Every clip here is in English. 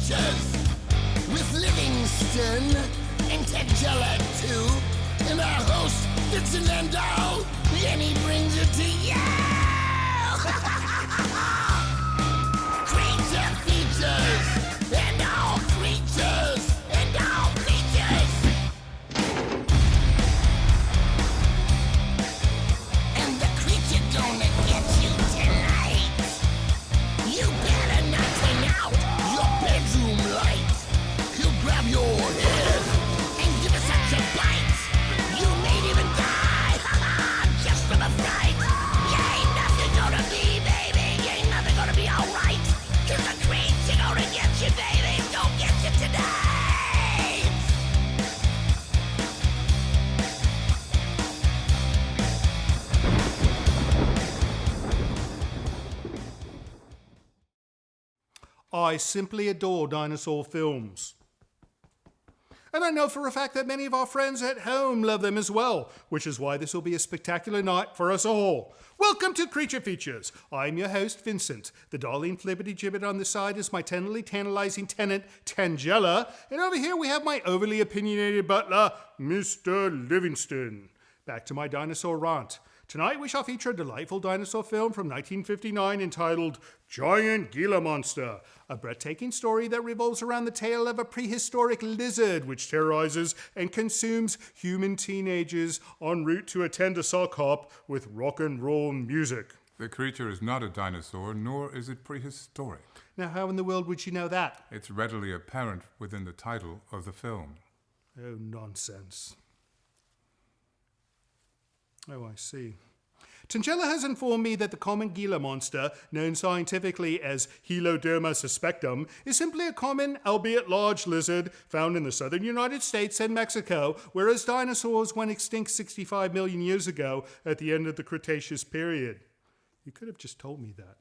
features with Livingston and Tangela too, and our host Vincent Landau, and he brings it to you. Creature features and all creatures and all creatures, and the creature gonna get you tonight. You better not turn out your bedroom light. He'll grab your head and give it such a bite. You may even die, just from a fright. You ain't nothing gonna be, baby. You ain't nothing gonna be alright. 'Cause the creature gonna get you, baby. Gonna get you tonight. I simply adore dinosaur films. And I know for a fact that many of our friends at home love them as well, which is why this will be a spectacular night for us all. Welcome to Creature Features. I'm your host, Vincent. The darling flibbity gibbet on the side is my tenderly tantalizing tenant, Tangela. And over here we have my overly opinionated butler, Mr. Livingston. Back to my dinosaur rant. Tonight we shall feature a delightful dinosaur film from 1959 entitled Giant Gila Monster, a breathtaking story that revolves around the tale of a prehistoric lizard which terrorizes and consumes human teenagers en route to attend a sock hop with rock and roll music. The creature is not a dinosaur, nor is it prehistoric. Now, how in the world would you know that? It's readily apparent within the title of the film. Oh, nonsense. Oh, I see. Tangela has informed me that the common Gila monster, known scientifically as Heloderma suspectum, is simply a common, albeit large, lizard found in the southern United States and Mexico, whereas dinosaurs went extinct 65 million years ago at the end of the Cretaceous period. You could have just told me that.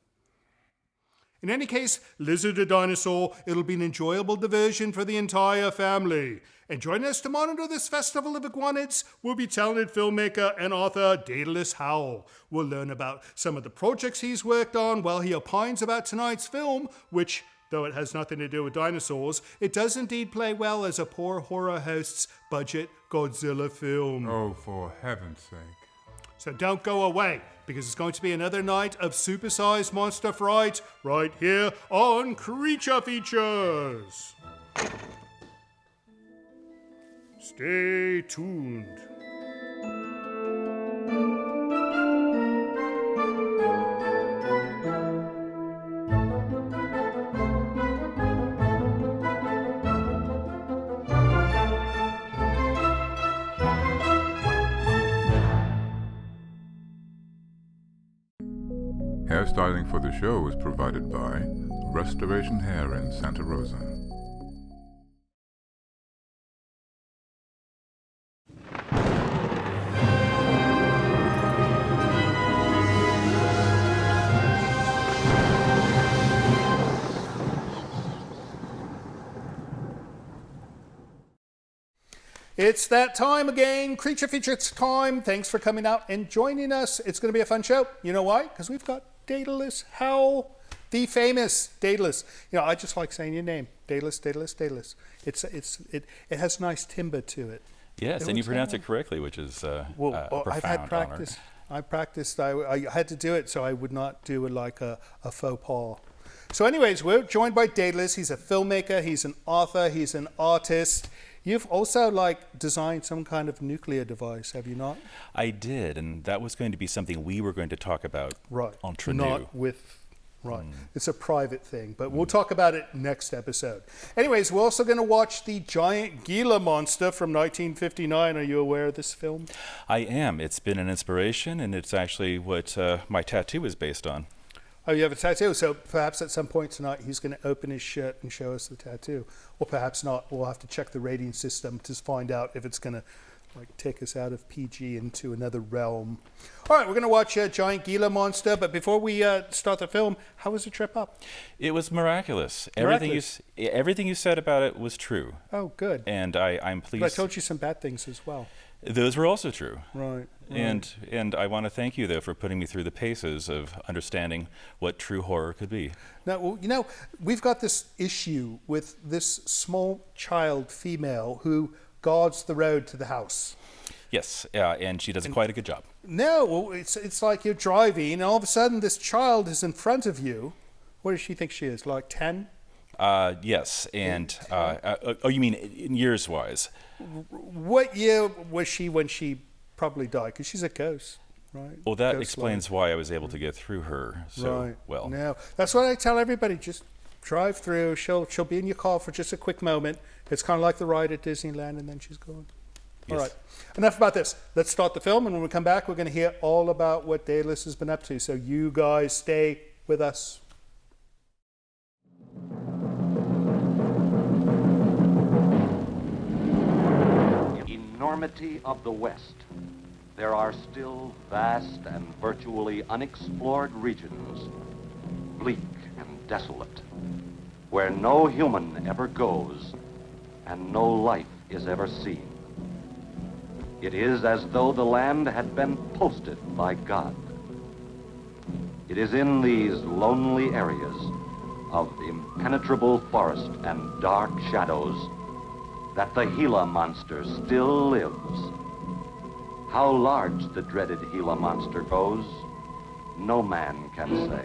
In any case, lizard or dinosaur, it'll be an enjoyable diversion for the entire family. And joining us to monitor this festival of iguanids will be talented filmmaker and author Daedalus Howell. We'll learn about some of the projects he's worked on while he opines about tonight's film, which, though it has nothing to do with dinosaurs, it does indeed play well as a poor horror host's budget Godzilla film. Oh, for heaven's sake. So don't go away, because it's going to be another night of supersized monster fright right here on Creature Features. Stay tuned. Hairstyling for the show was provided by Restoration Hair in Santa Rosa. It's that time again, Creature Features time. Thanks for coming out and joining us. It's going to be a fun show. You know why? Because we've got Daedalus Howell, the famous Daedalus. You know, I just like saying your name, Daedalus, Daedalus, Daedalus. It has nice timbre to it. Yes, and you pronounce it correctly, which is a profound I've had practice. honor. I practiced. I had to do it so I would not do it like a faux pas. So anyways, we're joined by Daedalus. He's a filmmaker. He's an author. He's an artist. You've also designed some kind of nuclear device, have you not? I did, and that was going to be something we were going to talk about on Trenu. Not with, It's a private thing, but we'll talk about it next episode. Anyways, we're also going to watch the Giant Gila Monster from 1959. Are you aware of this film? I am. It's been an inspiration, and it's actually what my tattoo is based on. Oh, you have a tattoo, so perhaps at some point tonight he's going to open his shirt and show us the tattoo. Or perhaps not. We'll have to check the rating system to find out if it's going to like take us out of PG into another realm. All right, we're going to watch Giant Gila Monster, but before we start the film, how was the trip up? It was miraculous. Miraculous. Everything you said about it was true. Oh, good. And I'm pleased. But I told you some bad things as well. Those were also true. Right. And I want to thank you, though, for putting me through the paces of understanding what true horror could be. Now, well, you know, we've got this issue with this small child female who guards the road to the house. Yes, and she does quite a good job. No, well, it's like you're driving, and all of a sudden this child is in front of you. What does she think she is, like 10? Yes, and oh, you mean in years-wise? What year was she when she probably died? Because she's a ghost, right? Well, that Ghost explains why I was able to get through her so well. No, that's what I tell everybody. Just drive through. She'll be in your car for just a quick moment. It's kind of like the ride at Disneyland, and then she's gone. Yes. All right. Enough about this. Let's start the film, and when we come back, we're going to hear all about what Daedalus has been up to. So you guys stay with us. Enormity of the West. There are still vast and virtually unexplored regions, bleak and desolate, where no human ever goes and no life is ever seen. It is as though the land had been posted by God. It is in these lonely areas of impenetrable forest and dark shadows that the Gila Monster still lives. How large the dreaded Gila Monster goes, no man can say.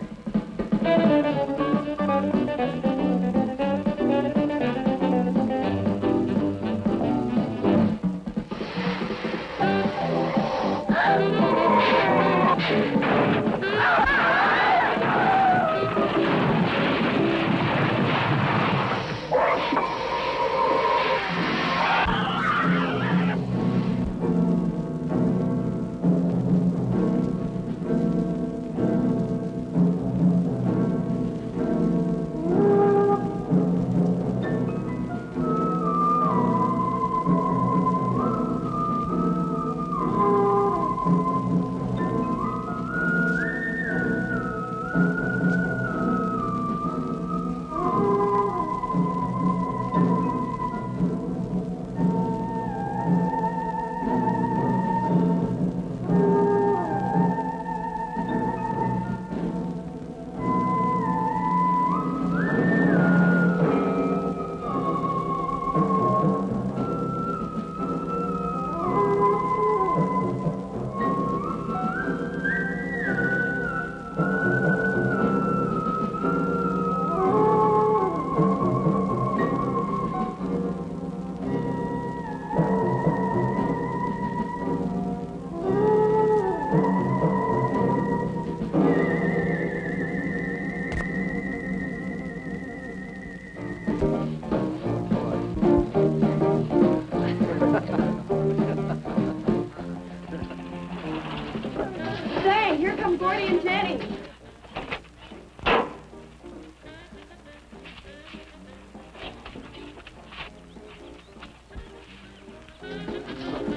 Say, here come Gordy and Jenny.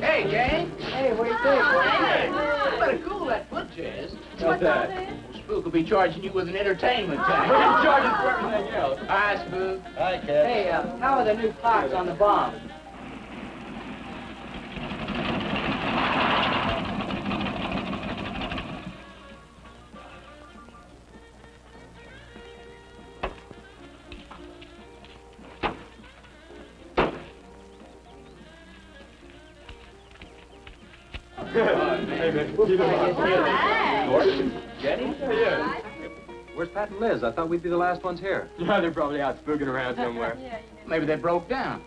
Hey, gang. Hey, what do you think? Hey, you better cool that foot, Jazz. What's that? Spook will be charging you with an entertainment tax. We're gonna charge us for everything else. Hi, Spook. Hi, Cat. Hey, how are the new parts on the bomb? Jenny? Yeah. Where's Pat and Liz? I thought we'd be the last ones here. Yeah, they're probably out spooking around somewhere. Maybe they broke down.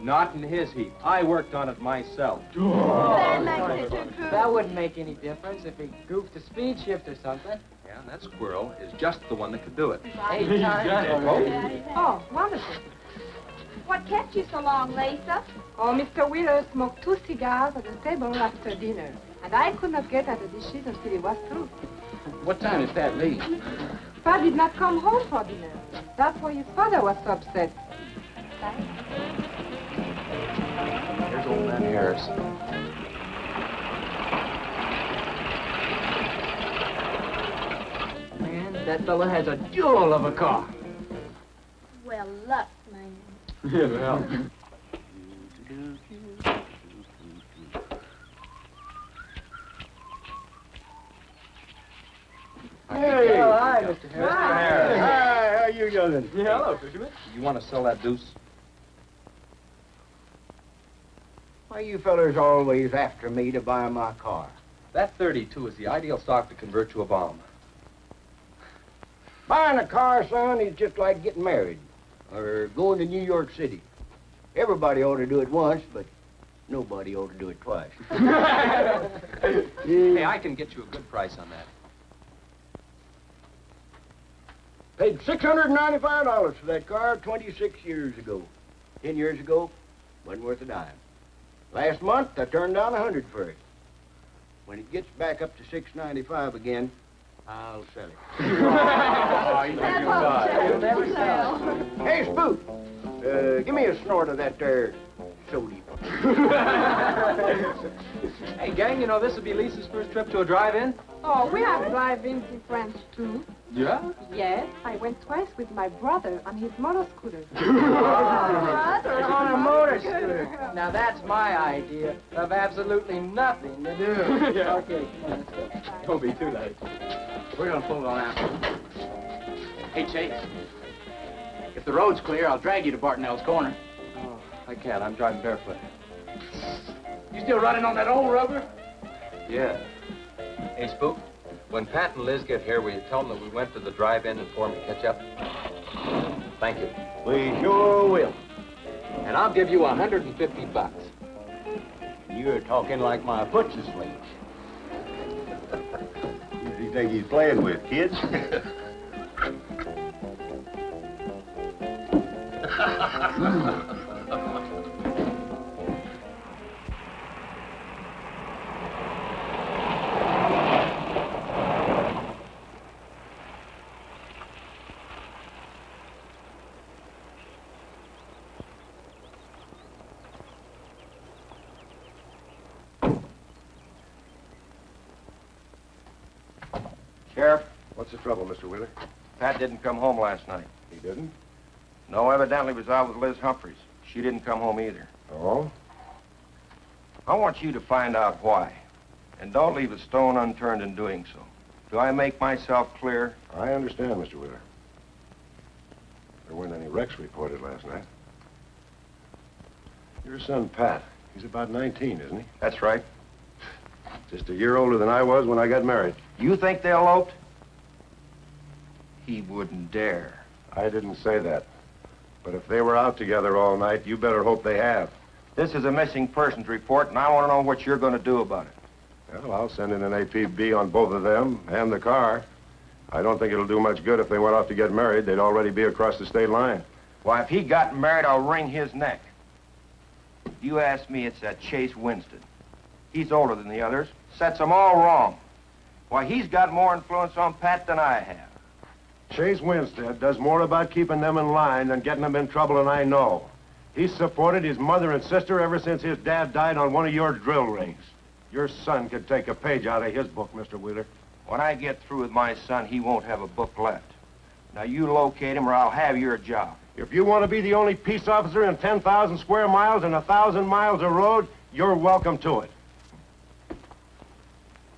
Not in his heap. I worked on it myself. That wouldn't make any difference if he goofed a speed shift or something. Yeah, that squirrel is just the one that could do it. 8 times. Oh, wonderful. What kept you so long, Lisa? Oh, Mr. Wheeler smoked 2 cigars at the table after dinner, and I could not get at the dishes until it was through. What time did Pat leave? Pa did not come home for dinner. That's why his father was so upset. Here's old man Harris. that fella has a jewel of a car. Well, luck, man. Yeah, well. Hey. Oh, hi, Mr. Harris. Hi, how you youngin'? Yeah, hello, Fisherman. You want to sell that deuce? Why you fellers always after me to buy my car? That 32 is the ideal stock to convert to a bomb. Buying a car, son, is just like getting married or going to New York City. Everybody ought to do it once, but nobody ought to do it twice. Hey, I can get you a good price on that. Paid $695 for that car 26 years ago. 10 years ago, wasn't worth a dime. Last month, I turned down $100 for it. When it gets back up to $695 again, I'll sell it. Oh, you think you'll buy. You'll never sell. Hey, Spook, give me a snort of that there soda. Hey, gang, you know this would be Lisa's first trip to a drive-in? Oh, we have drive-ins in France, too. Yeah? Yes, I went twice with my brother on his motor scooter. On a motor scooter. Now, that's my idea of absolutely nothing to do. Yeah. Okay, come on, let's go. Don't be too late. We're gonna pull it on out. Hey, Chase. If the road's clear, I'll drag you to Bartonell's corner. Oh, I can't. I'm driving barefoot. You still running on that old rubber? Yeah. Hey, Spook, when Pat and Liz get here, will you tell them that we went to the drive-in and for them to catch up? Thank you. We sure will. And I'll give you $150. You're talking like my foot's asleep. Who do you think he's playing with, kids? Sheriff, What's the trouble, Mr. Wheeler? Pat didn't come home last night. He didn't? No, evidently was out with Liz Humphreys. She didn't come home either. Oh? I want you to find out why. And don't leave a stone unturned in doing so. Do I make myself clear? I understand, Mr. Wheeler. There weren't any wrecks reported last night. Your son, Pat, he's about 19, isn't he? That's right. Just a year older than I was when I got married. You think they eloped? He wouldn't dare. I didn't say that. But if they were out together all night, you better hope they have. This is a missing persons report, and I want to know what you're going to do about it. Well, I'll send in an APB on both of them and the car. I don't think it'll do much good if they went off to get married. They'd already be across the state line. Why, if he got married, I'll wring his neck. You ask me, it's that Chase Winston. He's older than the others. Sets them all wrong. Why, he's got more influence on Pat than I have. Chase Winstead does more about keeping them in line than getting them in trouble than I know. He's supported his mother and sister ever since his dad died on one of your drill rigs. Your son could take a page out of his book, Mr. Wheeler. When I get through with my son, he won't have a book left. Now, you locate him or I'll have your job. If you want to be the only peace officer in 10,000 square miles and 1,000 miles of road, you're welcome to it.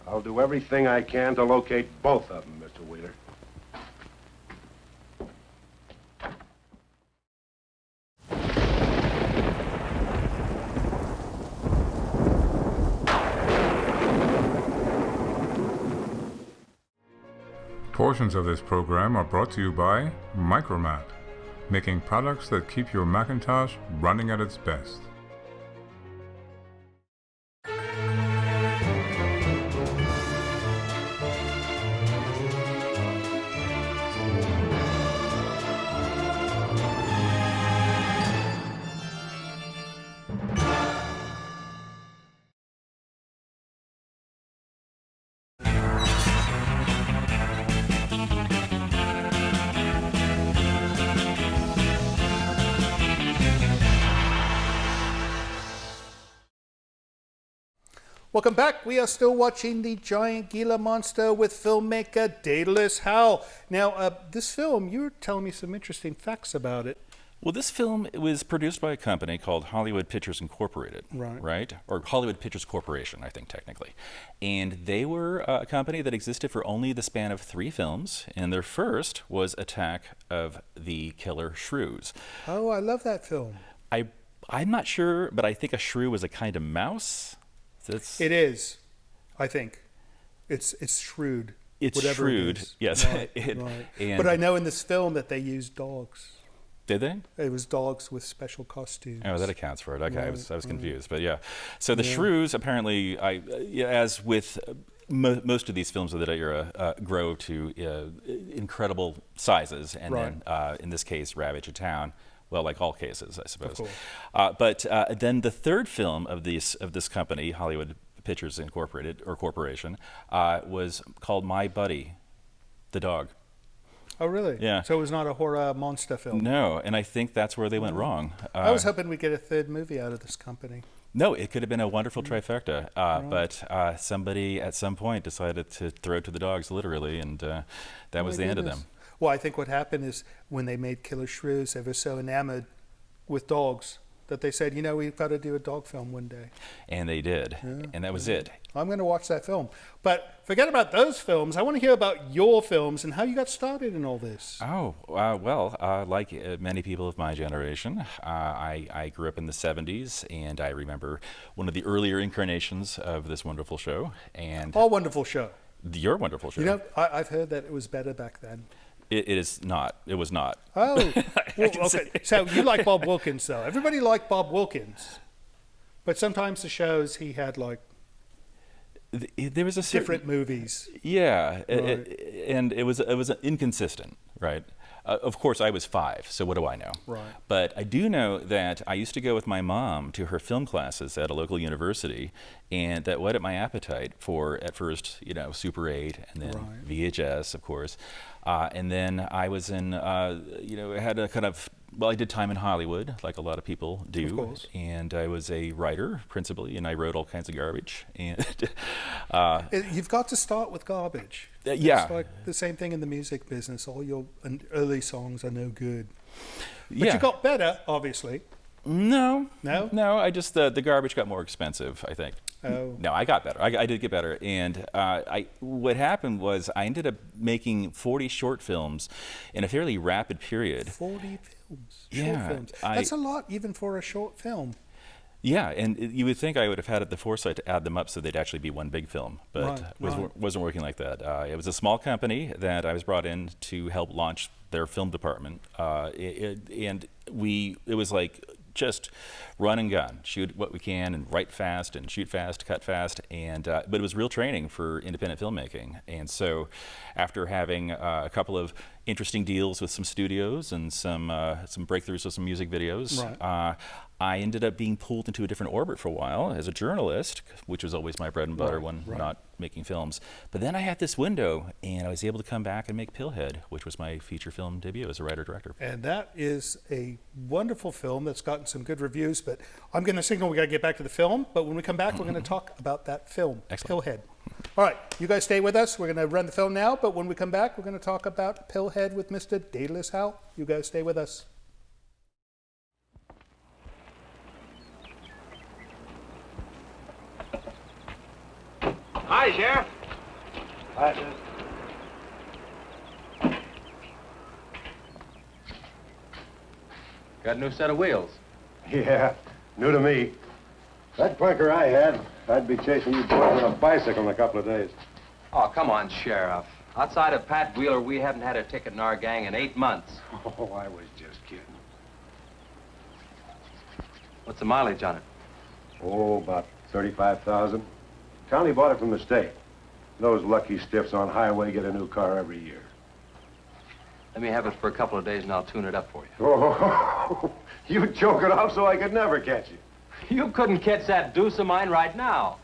I'll do everything I can to locate both of them, Mr. Wheeler. Portions of this program are brought to you by Micromat, making products that keep your Macintosh running at its best. Welcome back. We are still watching the Giant Gila Monster with filmmaker Daedalus Howell. Now, this film, you were telling me some interesting facts about it. Well, this film was produced by a company called Hollywood Pictures Incorporated, right? Or Hollywood Pictures Corporation, I think, technically. And they were a company that existed for only the span of 3 films, and their first was Attack of the Killer Shrews. Oh, I love that film. I'm not sure, but I think a shrew was a kind of mouse. It is, I think. It's shrewd. It's shrewd, it is. yes. Right. But I know in this film that they used dogs. Did they? It was dogs with special costumes. Oh, that accounts for it. Okay, I was confused, but yeah. So the shrews apparently, as with most of these films of the era, grow to incredible sizes, and then in this case, ravage a town. Well, like all cases, I suppose. But then the third film of this company, Hollywood Pictures Incorporated or Corporation, was called My Buddy, the Dog. Oh, really? Yeah. So it was not a horror monster film? No, and I think that's where they went wrong. I was hoping we'd get a third movie out of this company. No, it could have been a wonderful trifecta, but somebody at some point decided to throw it to the dogs, literally, and that was the end of them. Well, I think what happened is when they made Killer Shrews, they were so enamored with dogs that they said, you know, we've got to do a dog film one day. And they did, and that was it. I'm going to watch that film. But forget about those films. I want to hear about your films and how you got started in all this. Oh, well, like many people of my generation, I grew up in the 70s, and I remember one of the earlier incarnations of this wonderful show. And our wonderful show. Your wonderful show. You know, I've heard that it was better back then. It is not. It was not. Oh, well, okay. So you like Bob Wilkins, though. Everybody liked Bob Wilkins. But sometimes the shows he had, like, there was a different movies. Yeah, and it was inconsistent, right? Of course, I was 5, so what do I know? Right. But I do know that I used to go with my mom to her film classes at a local university, and that whetted my appetite for, at first, you know, Super 8, and then VHS, of course. And then I was in, you know, I had a kind of, well, I did time in Hollywood, like a lot of people do. Of course. And I was a writer, principally, and I wrote all kinds of garbage. And you've got to start with garbage. Yeah. It's like the same thing in the music business. All your early songs are no good. But you got better, obviously. No. No? No, I just, the garbage got more expensive, I think. Oh. No, I got better. I did get better. And what happened was I ended up making 40 short films in a fairly rapid period. 40 films? Yeah. Short films. That's a lot, even for a short film. Yeah, and you would think I would have had the foresight to add them up so they'd actually be one big film, but wasn't working like that. It was a small company that I was brought in to help launch their film department, and it was like just run and gun, shoot what we can, and write fast, and shoot fast, cut fast, and but it was real training for independent filmmaking. And so, after having a couple of interesting deals with some studios and some breakthroughs with some music videos, I ended up being pulled into a different orbit for a while as a journalist, which was always my bread and butter when not making films. But then I had this window, and I was able to come back and make Pillhead, which was my feature film debut as a writer-director. And that is a wonderful film that's gotten some good reviews, but I'm going to signal we got to get back to the film, but when we come back, we're going to talk about that film, Pillhead. All right, you guys stay with us. We're going to run the film now, but when we come back, we're going to talk about Pillhead with Mr. Daedalus Howell. You guys stay with us. Hi, Sheriff. Hi, sir. Got a new set of wheels. Yeah, new to me. That clunker I had, I'd be chasing you boys on a bicycle in a couple of days. Oh, come on, Sheriff. Outside of Pat Wheeler, we haven't had a ticket in our gang in 8 months. Oh, I was just kidding. What's the mileage on it? Oh, about 35,000. County bought it from the state. Those lucky stiffs on highway get a new car every year. Let me have it for a couple of days and I'll tune it up for you. Oh, you choke it off so I could never catch you. You couldn't catch that deuce of mine right now.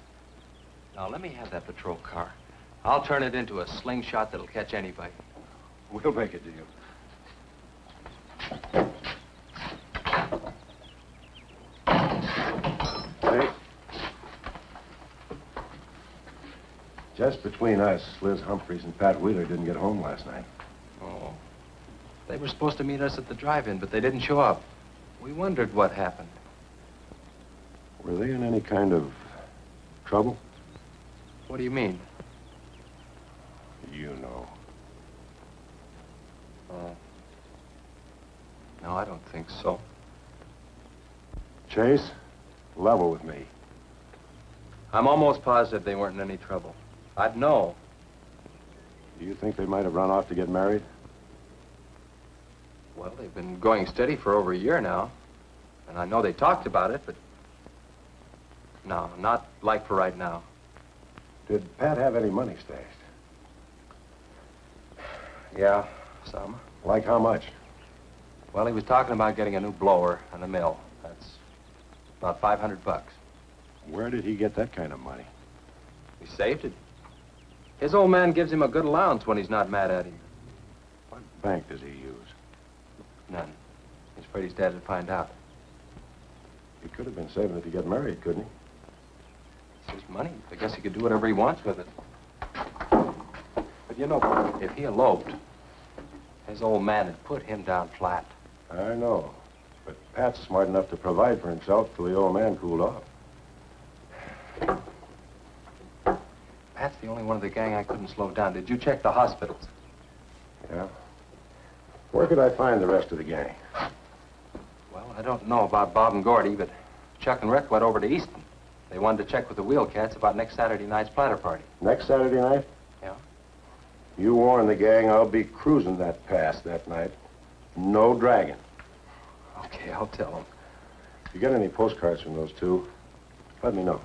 Now, let me have that patrol car. I'll turn it into a slingshot that'll catch anybody. We'll make a deal. Hey. Just between us, Liz Humphreys and Pat Wheeler didn't get home last night. Oh. They were supposed to meet us at the drive-in, but they didn't show up. We wondered what happened. Were they in any kind of trouble? What do you mean? You know. Oh. No, I don't think so. Chase, level with me. I'm almost positive they weren't in any trouble. I'd know. Do you think they might have run off to get married? Well, they've been going steady for over a year now. And I know they talked about it, but... No, not like for right now. Did Pat have any money stashed? Yeah, some. Like how much? Well, he was talking about getting a new blower and a mill. That's about $500. Where did he get that kind of money? He saved it. His old man gives him a good allowance when he's not mad at him. What bank does he use? None. He's afraid his dad would find out. He could have been saving it to get married, couldn't he? It's his money. I guess he could do whatever he wants with it. But you know, if he eloped, his old man had put him down flat. I know. But Pat's smart enough to provide for himself till the old man cooled off. Pat's the only one of the gang I couldn't slow down. Did you check the hospitals? Yeah. Where could I find the rest of the gang? Well, I don't know about Bob and Gordy, but Chuck and Rick went over to Easton. They wanted to check with the Wheel Cats about next Saturday night's platter party. Next Saturday night? Yeah. You warn the gang I'll be cruising that pass that night. No dragging. Okay, I'll tell them. If you get any postcards from those two, let me know.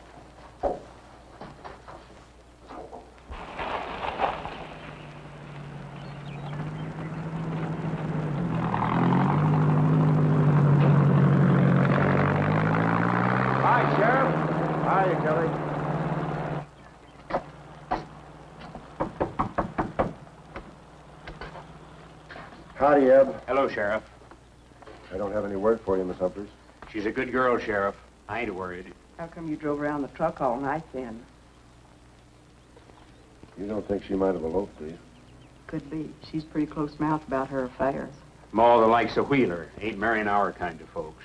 Hi, Sheriff. Hiya, Kelly. Howdy, Eb. Hello, Sheriff. I don't have any word for you, Miss Humphreys. She's a good girl, Sheriff. I ain't worried. How come you drove around the truck all night then? You don't think she might have eloped, do you? Could be. She's pretty close-mouthed about her affairs. More the likes of Wheeler. Ain't marrying our kind of folks.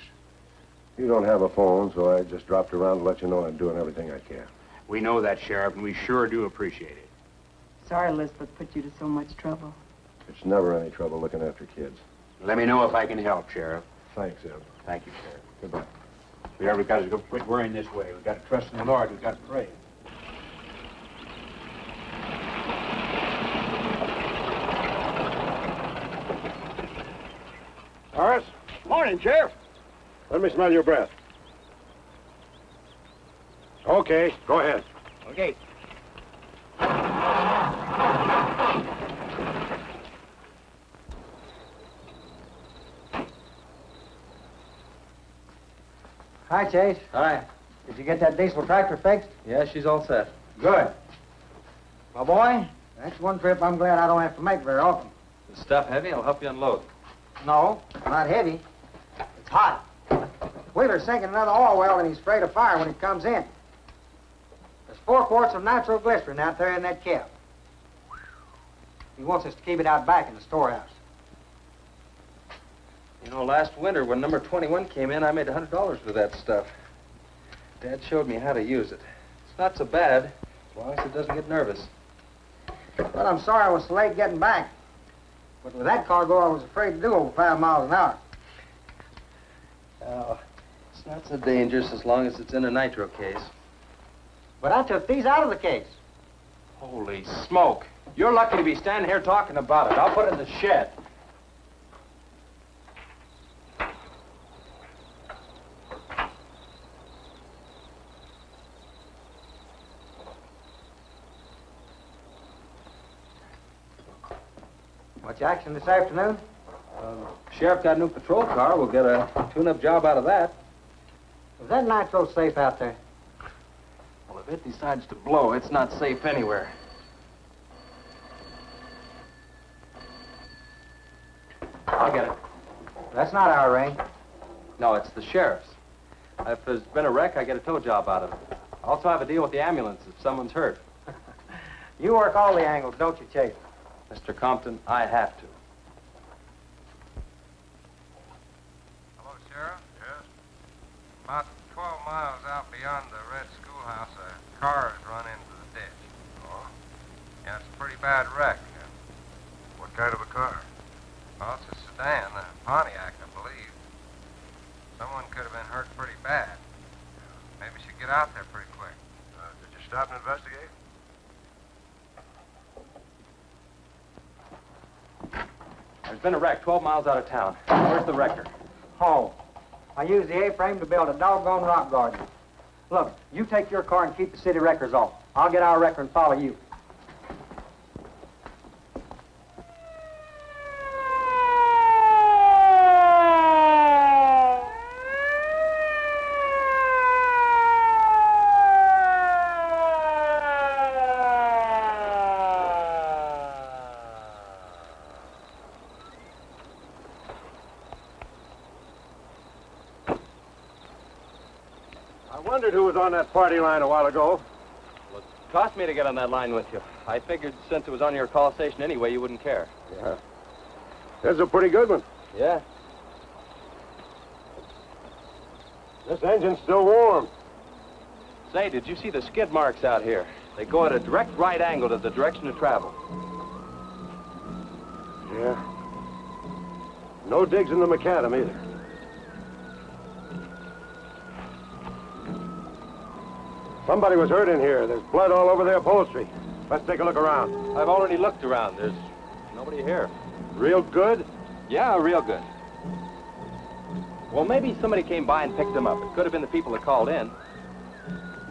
You don't have a phone, so I just dropped around to let you know I'm doing everything I can. We know that, Sheriff, and we sure do appreciate it. Sorry Elizabeth put you to so much trouble. It's never any trouble looking after kids. Let me know if I can help, Sheriff. Thanks, Eb. Thank you, Sheriff. Goodbye. We ever got to go quit worrying this way. We've got to trust in the Lord. We've got to pray. Horace? Morning, Sheriff. Let me smell your breath. Okay, go ahead. Okay. Hi, Chase. Hi. Did you get that diesel tractor fixed? Yeah, she's all set. Good. My boy, that's one trip I'm glad I don't have to make very often. The stuff heavy? I'll help you unload. No, not heavy. It's hot. Wheeler's sinking another oil well and he's afraid of fire when he comes in. There's 4 quarts of nitroglycerin out there in that cap. He wants us to keep it out back in the storehouse. You know, last winter when number 21 came in, I made $100 with that stuff. Dad showed me how to use it. It's not so bad, as long as it doesn't get nervous. Well, I'm sorry I was so late getting back. But with that cargo, I was afraid to do over 5 miles an hour. Oh, it's not so dangerous as long as it's in a nitro case. But I took these out of the case. Holy smoke. You're lucky to be standing here talking about it. I'll put it in the shed. Much action this afternoon? Sheriff got a new patrol car. We'll get a tune-up job out of that. Is that nitro safe out there? Well, if it decides to blow, it's not safe anywhere. I'll get it. That's not our ring. No, it's the sheriff's. If there's been a wreck, I get a tow job out of it. I also have a deal with the ambulance if someone's hurt. You work all the angles, don't you, Chase? Mr. Compton, I have to. Hello, Sheriff? Yes? About 12 miles out beyond the red schoolhouse, a car has run into the ditch. Oh? Yeah, it's a pretty bad wreck. What kind of a car? Well, it's a sedan, a Pontiac, I believe. Someone could have been hurt pretty bad. Maybe we should get out there pretty quick. Did you stop and investigate? There's been a wreck 12 miles out of town. Where's the wrecker? Home. I used the A-frame to build a doggone rock garden. Look, you take your car and keep the city wreckers off. I'll get our wrecker and follow you. I wondered who was on that party line a while ago. Well, it cost me to get on that line with you. I figured since it was on your call station anyway, you wouldn't care. Yeah. That's a pretty good one. Yeah? This engine's still warm. Say, did you see the skid marks out here? They go at a direct right angle to the direction of travel. Yeah. No digs in the macadam either. Somebody was hurt in here. There's blood all over the upholstery. Let's take a look around. I've already looked around. There's nobody here. Real good? Yeah, real good. Well, maybe somebody came by and picked them up. It could have been the people that called in.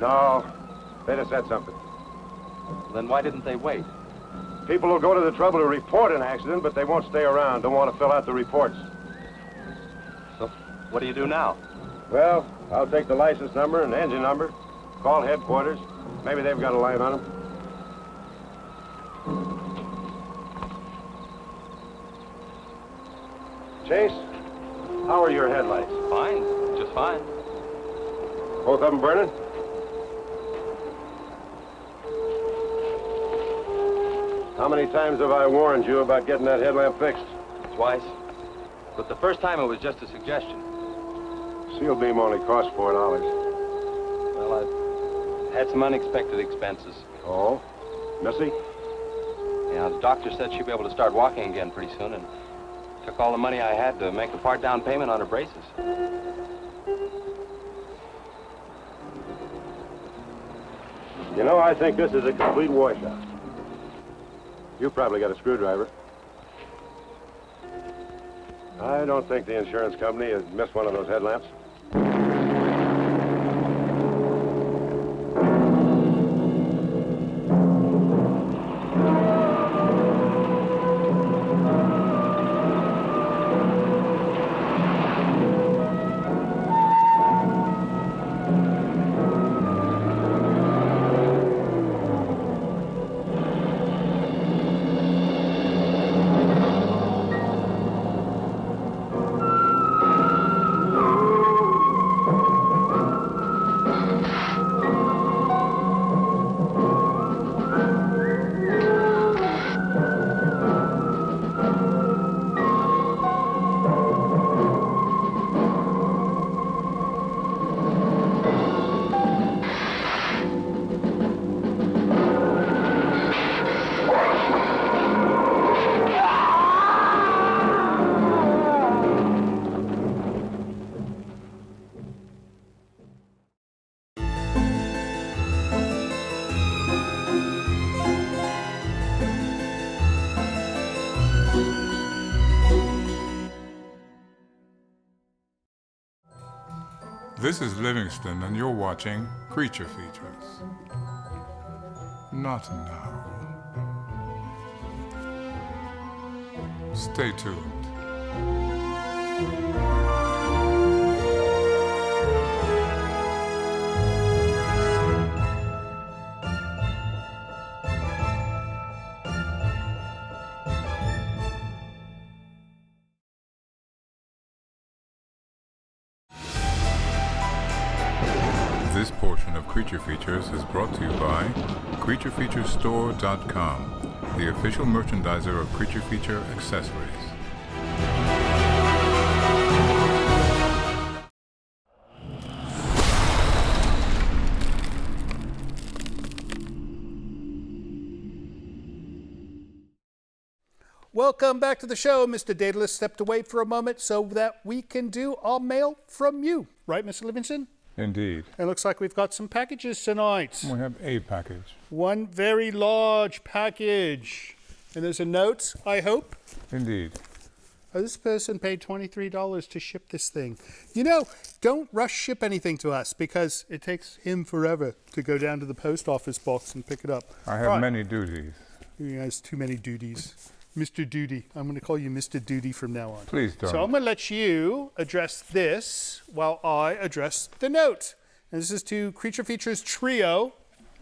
No. They'd have said something. Then why didn't they wait? People will go to the trouble to report an accident, but they won't stay around. Don't want to fill out the reports. So, what do you do now? Well, I'll take the license number and engine number. Call headquarters. Maybe they've got a line on them. Chase, how are your headlights? Fine. Just fine. Both of them burning? How many times have I warned you about getting that headlamp fixed? Twice. But the first time it was just a suggestion. Seal beam only costs $4. Well, I've had some unexpected expenses. Oh? Missy? Yeah, the doctor said she'd be able to start walking again pretty soon, and took all the money I had to make a part down payment on her braces. You know, I think this is a complete washout. You probably got a screwdriver. I don't think the insurance company has missed one of those headlamps. This is Livingston, and you're watching Creature Features. Not now. Stay tuned. This portion of Creature Features is brought to you by CreatureFeatureStore.com, the official merchandiser of Creature Feature accessories. Welcome back to the show. Mr. Daedalus stepped away for a moment so that we can do our mail from you. Right, Mr. Livingston? Indeed. It looks like we've got some packages tonight. We have a package. One very large package. And there's a note, I hope. Indeed. Oh, this person paid $23 to ship this thing. You know, don't rush ship anything to us because it takes him forever to go down to the post office box and pick it up. I have many duties. He has too many duties. Mr. Duty. I'm going to call you Mr. Duty from now on. Please don't. So I'm going to let you address this while I address the note. And this is to Creature Features Trio.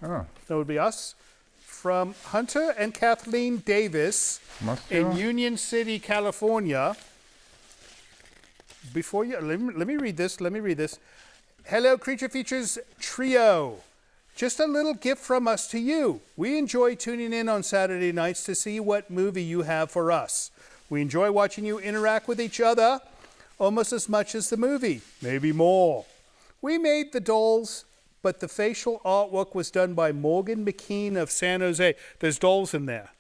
Oh. That would be us. From Hunter and Kathleen Davis in Union City, California. Before you, let me read this. Hello, Creature Features Trio. Just a little gift from us to you. We enjoy tuning in on Saturday nights to see what movie you have for us. We enjoy watching you interact with each other almost as much as the movie, maybe more. We made the dolls, but the facial artwork was done by Morgan McKean of San Jose. There's dolls in there.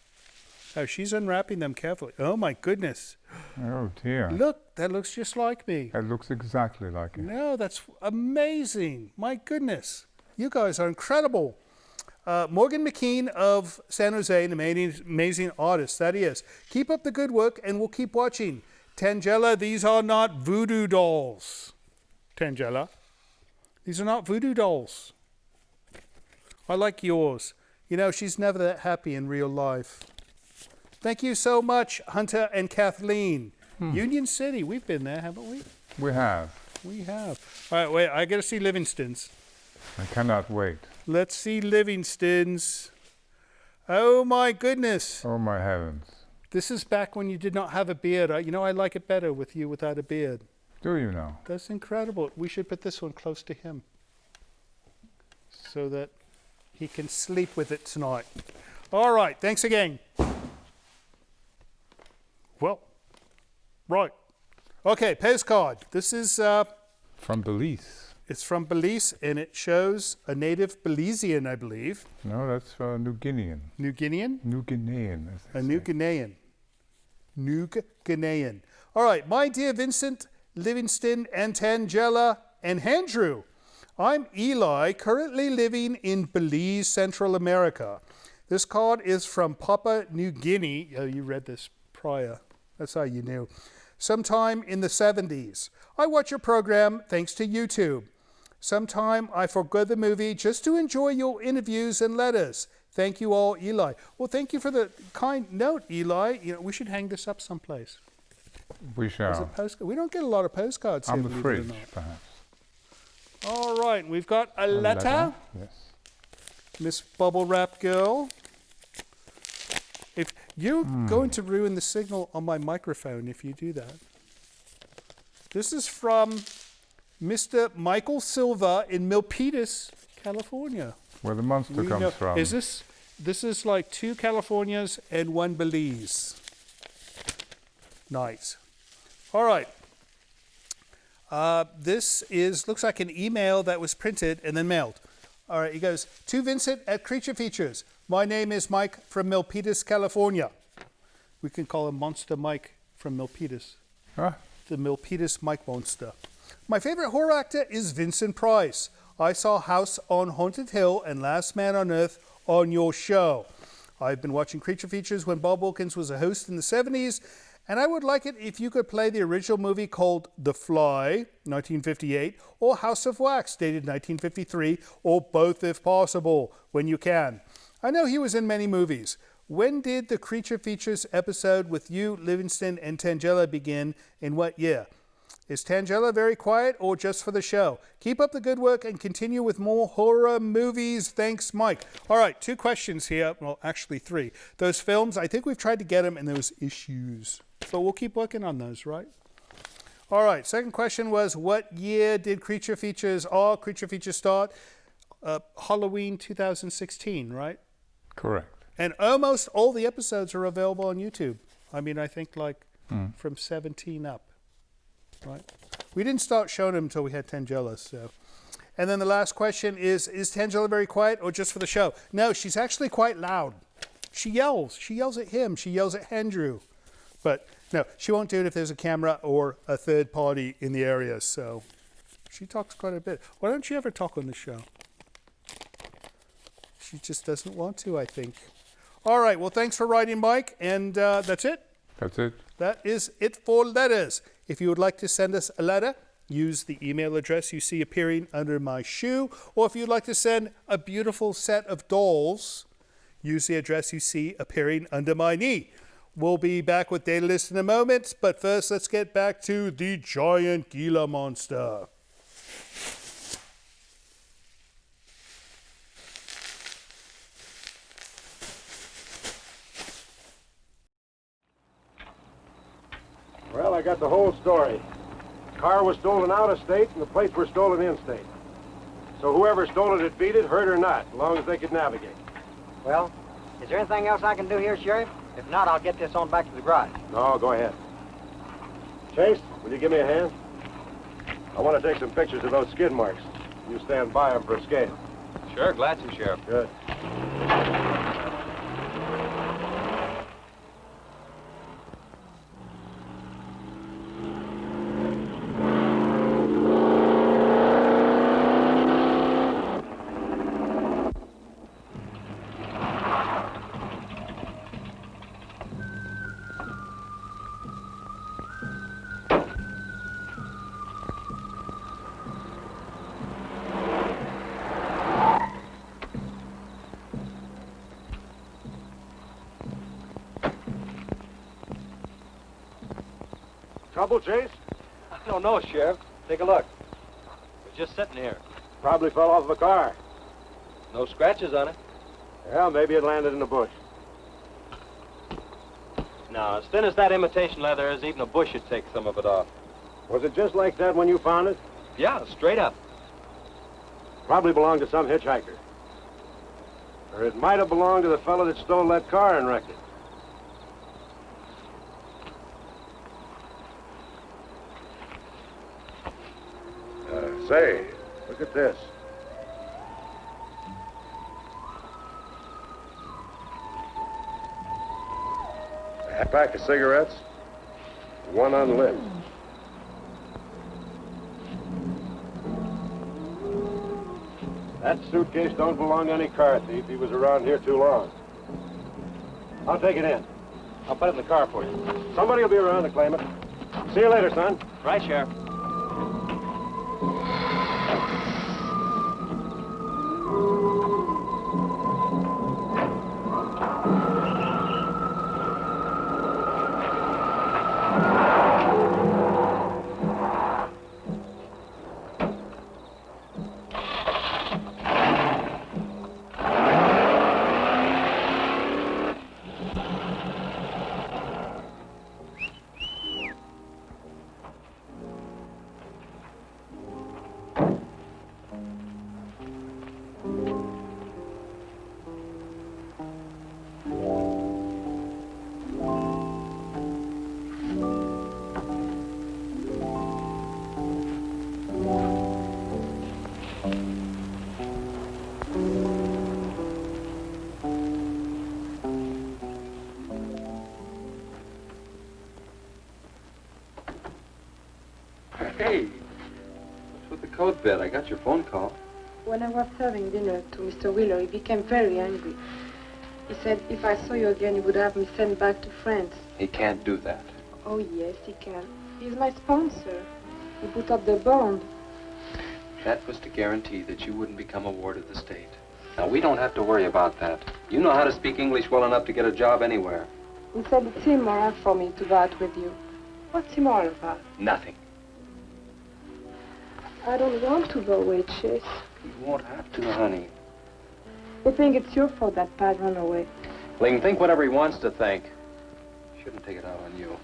Oh, she's unwrapping them carefully. Oh, my goodness. Oh, dear. Look, that looks just like me. That looks exactly like it. No, that's amazing. My goodness. You guys are incredible. Morgan McKean of San Jose, an amazing artist, that he is. Keep up the good work, and we'll keep watching. Tangela, these are not voodoo dolls. Tangela, these are not voodoo dolls. I like yours. You know, she's never that happy in real life. Thank you so much, Hunter and Kathleen. Union City, we've been there, haven't we? We have. We have. All right, wait, I got to see Livingston's. I cannot wait. Let's see Livingston's. Oh, my goodness. Oh, my heavens. This is back when you did not have a beard. You know, I like it better with you without a beard. Do you know? That's incredible. We should put this one close to him so that he can sleep with it tonight. All right. Thanks again. Well, right. Okay, postcard. This is... from Belize. It's from Belize, and it shows a native Belizean, I believe. No, that's New Guinean. New Guinean? New Guinean. A New Guinean. New Guinean. All right, my dear Vincent, Livingston, and Tangela, and Andrew. I'm Eli, currently living in Belize, Central America. This card is from Papua New Guinea. Oh, you read this prior. That's how you knew. Sometime in the 70s. I watch your program thanks to YouTube. Sometime I forgo the movie just to enjoy your interviews and letters. Thank you all, Eli. Well, thank you for the kind note, Eli. You know, we should hang this up someplace. We shall. We don't get a lot of postcards on here, the fridge, perhaps. All right, we've got a letter. Yes. Miss Bubble Wrap Girl. If you're going to ruin the signal on my microphone if you do that. This is from Mr. Michael Silva in Milpitas, California. Where the monster comes from. Is this is like 2 Californias and 1 Belize. Nice. All right. This looks like an email that was printed and then mailed. All right, he goes, to Vincent at Creature Features. My name is Mike from Milpitas, California. We can call him Monster Mike from Milpitas. Huh? The Milpitas Mike Monster. My favorite horror actor is Vincent Price. I saw House on Haunted Hill and Last Man on Earth on your show. I've been watching Creature Features when Bob Wilkins was a host in the 70s, and I would like it if you could play the original movie called The Fly, 1958, or House of Wax, dated 1953, or both if possible, when you can. I know he was in many movies. When did the Creature Features episode with you, Livingston, and Tangela begin? In what year? Is Tangela very quiet or just for the show? Keep up the good work and continue with more horror movies. Thanks, Mike. All right, 2 questions here. Well, actually 3. Those films, I think we've tried to get them and there was issues. So we'll keep working on those, right? All right, second question was, what year did Creature Features start? Halloween 2016, right? Correct. And almost all the episodes are available on YouTube. I mean, I think from 17 up, right? We didn't start showing them until we had Tangela, so. And then the last question is Tangela very quiet or just for the show? No, she's actually quite loud. She yells. She yells at him. She yells at Andrew. But no, she won't do it if there's a camera or a third party in the area, so she talks quite a bit. Why don't you ever talk on the show? She just doesn't want to, I think. All right, well, thanks for writing, Mike, and that's it. That's it. That is it for letters. If you would like to send us a letter, use the email address you see appearing under my shoe, or if you'd like to send a beautiful set of dolls, use the address you see appearing under my knee. We'll be back with Daedalus in a moment, but first let's get back to the Giant Gila Monster. Well, I got the whole story. The car was stolen out of state, and the plates were stolen in state. So whoever stole it beat it, hurt or not, as long as they could navigate. Well, is there anything else I can do here, Sheriff? If not, I'll get this on back to the garage. No, go ahead. Chase, will you give me a hand? I want to take some pictures of those skid marks. You stand by them for a scale. Sure, glad to, Sheriff. Good. Trouble, Chase? I don't know, Sheriff. Take a look. It was just sitting here. Probably fell off of a car. No scratches on it. Well, maybe it landed in a bush. Now, as thin as that imitation leather is, even a bush should take some of it off. Was it just like that when you found it? Yeah, straight up. Probably belonged to some hitchhiker. Or it might have belonged to the fellow that stole that car and wrecked it. Say, look at this. A pack of cigarettes, one unlit. That suitcase don't belong to any car thief. He was around here too long. I'll take it in. I'll put it in the car for you. Somebody will be around to claim it. See you later, son. Right, Sheriff. Hey, what's with the coat bed? I got your phone call. When I was serving dinner to Mr. Wheeler, he became very angry. He said if I saw you again, he would have me sent back to France. He can't do that. Oh, yes, he can. He's my sponsor. He put up the bond. That was to guarantee that you wouldn't become a ward of the state. Now, we don't have to worry about that. You know how to speak English well enough to get a job anywhere. He said it's immoral for me to go out with you. What's immoral about? Nothing. I don't want to go away, Chase. You won't have to, honey. I think it's your fault that Pat ran away. Well, he can think whatever he wants to think. Shouldn't take it out on you.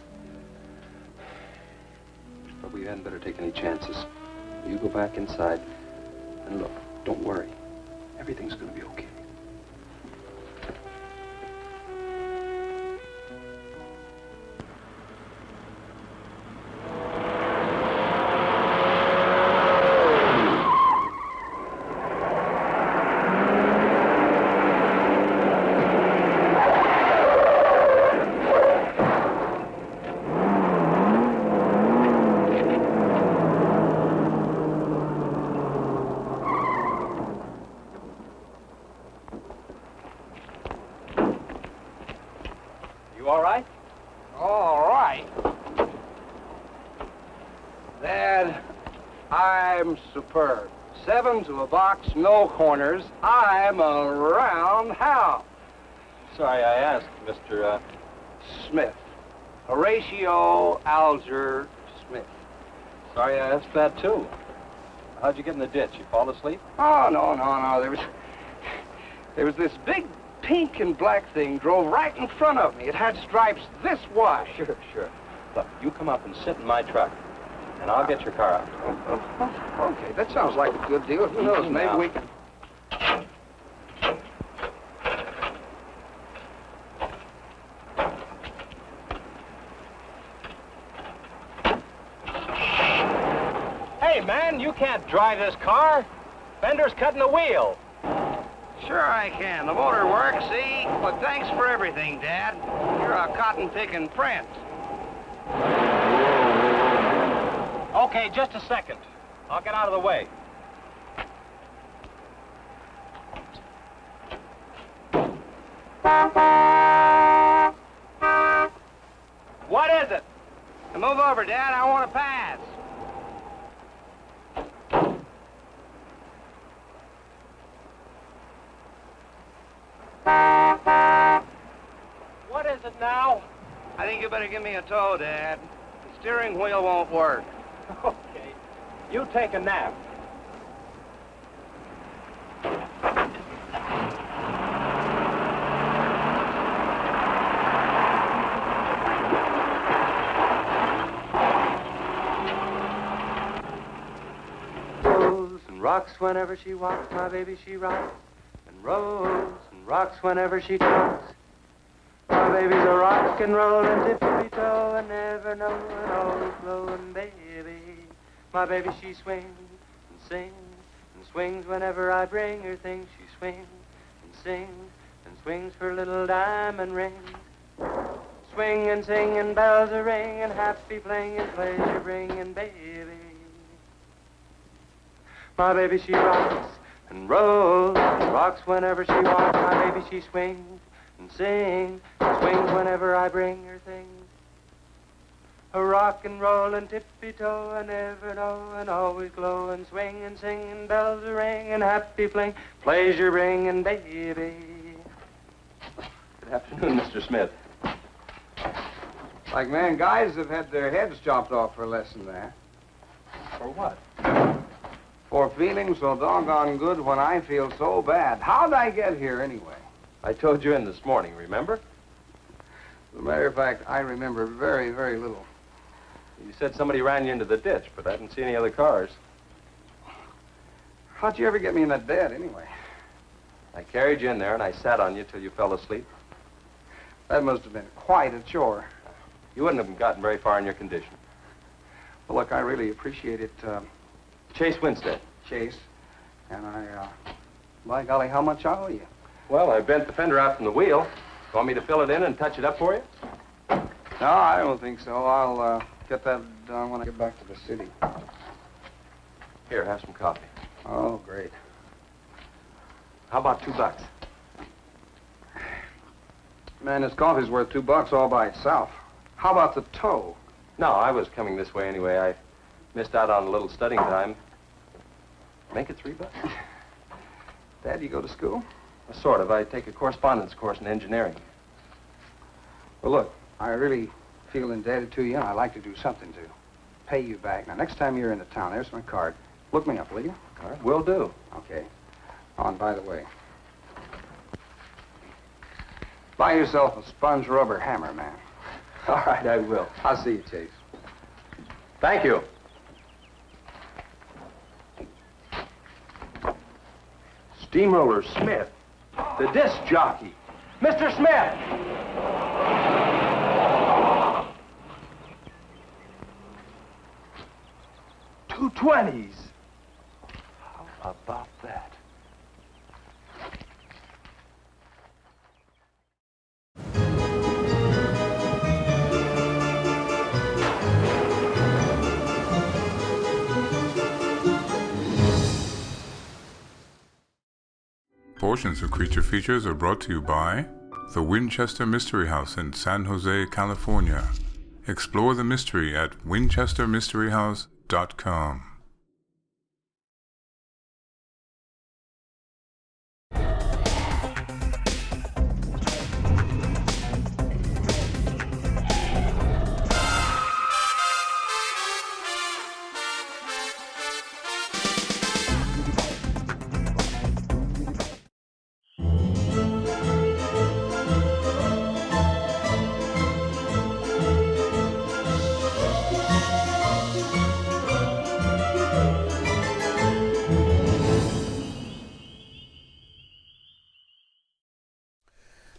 But we hadn't better take any chances. You go back inside. And look, don't worry. Everything's gonna be okay. You all right? All right. Dad, I'm superb. 7 to a box, no corners. I'm a roundhouse. Sorry I asked, Mr. Smith. Horatio Alger Smith. Sorry I asked that, too. How'd you get in the ditch? You fall asleep? Oh, no. There was this big pink and black thing drove right in front of me. It had stripes this wide. Sure. Look, you come up and sit in my truck, and I'll get your car out. Okay, that sounds like a good deal. Who knows, maybe we can... Hey, man, you can't drive this car. Bender's cutting the wheel. Sure I can. The motor works, see? But thanks for everything, Dad. You're a cotton-picking prince. Okay, just a second. I'll get out of the way. What is it? Now move over, Dad. I want to pass. What is it now? I think you better give me a tow, Dad. The steering wheel won't work. Okay. You take a nap. Rolls and rocks whenever she walks, my baby she rocks. And rolls and rocks whenever she talks. My baby's a rock and rollin' tippy-toe and never knowin', always blowin' baby. My baby she swings and sings and swings whenever I bring her things. She swings and sings and swings for little diamond rings. Swing and sing and bells are ringing, happy playing and pleasure bringing baby. My baby she rocks and rolls and rocks whenever she walks. My baby she swings and sings and swings whenever I bring her things. A rock and roll and tippy-toe and ever know and always glow and swing and sing and bells are ringing, happy playing, pleasure bringing baby. Good afternoon, Mr. Smith. Like, man, guys have had their heads chopped off for less than that. For what? For feeling so doggone good when I feel so bad. How'd I get here, anyway? I told you in this morning, remember? As a matter of fact, I remember very, very little. You said somebody ran you into the ditch, but I didn't see any other cars. How'd you ever get me in that bed, anyway? I carried you in there, and I sat on you till you fell asleep. That must have been quite a chore. You wouldn't have gotten very far in your condition. Well, look, I really appreciate it, Chase Winstead. Chase. And by golly, how much I owe you? Well, I bent the fender out from the wheel. Want me to fill it in and touch it up for you? No, I don't think so. I'll get that done when I get back to the city. Here, have some coffee. Oh, great. How about $2? Man, this coffee's worth $2 all by itself. How about the tow? No, I was coming this way anyway. I missed out on a little studying time. Make it $3. Dad, you go to school? Sort of. I take a correspondence course in engineering. Well, look, I really feel indebted to you, and I'd like to do something to pay you back. Now, next time you're in the town, there's my card. Look me up, will you? All right, will do. Okay. Oh, and by the way, buy yourself a sponge rubber hammer, man. All right, I will. I'll see you, Chase. Thank you. Steamroller Smith, the disc jockey. Mr. Smith! 220s. How about that? Portions of Creature Features are brought to you by the Winchester Mystery House in San Jose, California. Explore the mystery at winchestermysteryhouse.com.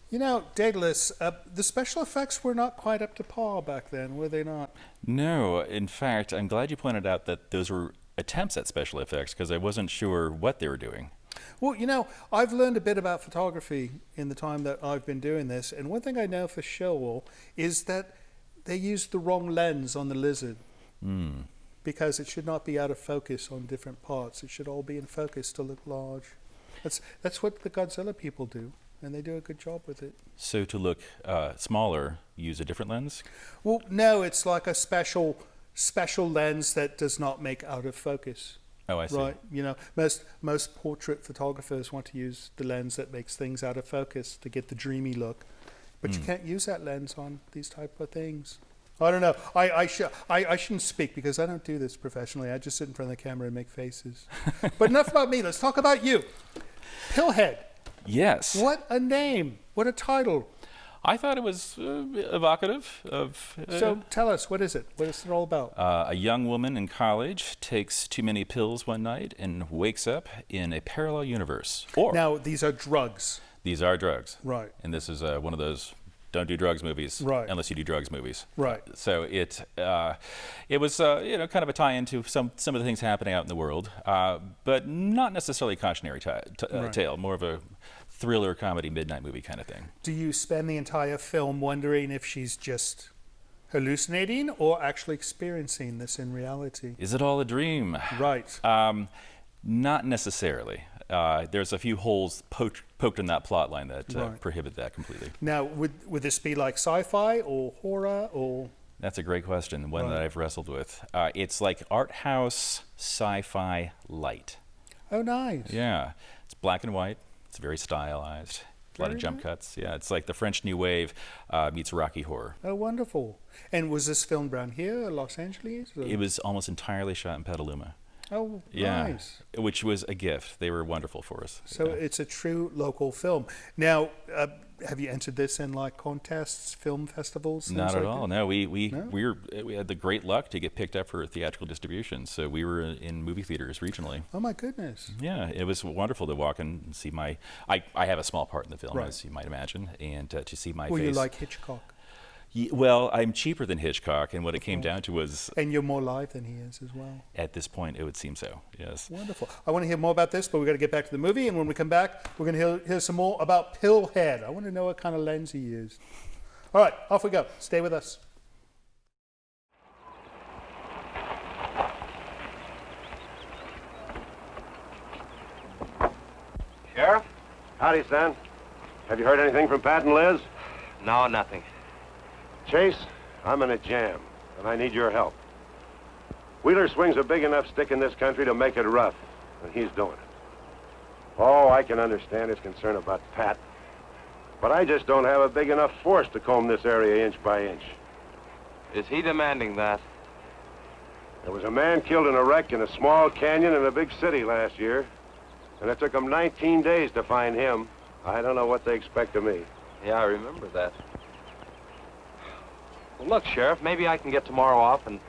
You know, Daedalus, the special effects were not quite up to par back then, were they not? No, in fact, I'm glad you pointed out that those were attempts at special effects because I wasn't sure what they were doing. Well, you know, I've learned a bit about photography in the time that I've been doing this, and one thing I know for sure is that they used the wrong lens on the lizard. Because it should not be out of focus on different parts. It should all be in focus to look large. That's what the Godzilla people do. And they do a good job with it. So to look smaller, use a different lens? Well, no, it's like a special lens that does not make out of focus. Oh, I see. Right, you know, most portrait photographers want to use the lens that makes things out of focus to get the dreamy look, but you can't use that lens on these type of things. I don't know. I shouldn't speak because I don't do this professionally. I just sit in front of the camera and make faces. But enough about me. Let's talk about you, Pillhead. Yes. What a name! What a title! I thought it was evocative of... So tell us, what is it? What is it all about? A young woman in college takes too many pills one night and wakes up in a parallel universe. Now, these are drugs. These are drugs. Right. And this is one of those don't do drugs movies unless you do drugs movies. Right. So it was kind of a tie-in to some of the things happening out in the world, but not necessarily a cautionary tale, more of a thriller comedy midnight movie kind of thing. Do you spend the entire film wondering if she's just hallucinating or actually experiencing this in reality? Is it all a dream? Right. Not necessarily. There's a few holes poked in that plot line that prohibit that completely. Now, would this be like sci-fi or horror or? That's a great question, one that I've wrestled with. It's like art house sci-fi light. Oh, nice. Yeah, it's black and white. It's very stylized. A lot of jump cuts. Yeah, it's like the French New Wave meets Rocky Horror. Oh, wonderful. And was this filmed around here, Los Angeles? Or? It was almost entirely shot in Petaluma. Oh, yeah, nice. Which was a gift. They were wonderful for us. So it's a true local film. Now, have you entered this in like contests, film festivals? Not at all. No, we had the great luck to get picked up for theatrical distribution. So we were in movie theaters regionally. Oh my goodness. Yeah, it was wonderful to walk in and see my. I have a small part in the film, as you might imagine, and to see my face. Well, you like Hitchcock. Well, I'm cheaper than Hitchcock, and what it came down to was... And you're more live than he is as well. At this point, it would seem so, yes. Wonderful. I want to hear more about this, but we've got to get back to the movie, and when we come back, we're going to hear some more about Pillhead. I want to know what kind of lens he used. All right, off we go. Stay with us. Sheriff? Howdy, son. Have you heard anything from Pat and Liz? No, nothing. Chase, I'm in a jam, and I need your help. Wheeler swings a big enough stick in this country to make it rough, and he's doing it. Oh, I can understand his concern about Pat, but I just don't have a big enough force to comb this area inch by inch. Is he demanding that? There was a man killed in a wreck in a small canyon in a big city last year, and it took them 19 days to find him. I don't know what they expect of me. Yeah, I remember that. Well, look, Sheriff, maybe I can get tomorrow off and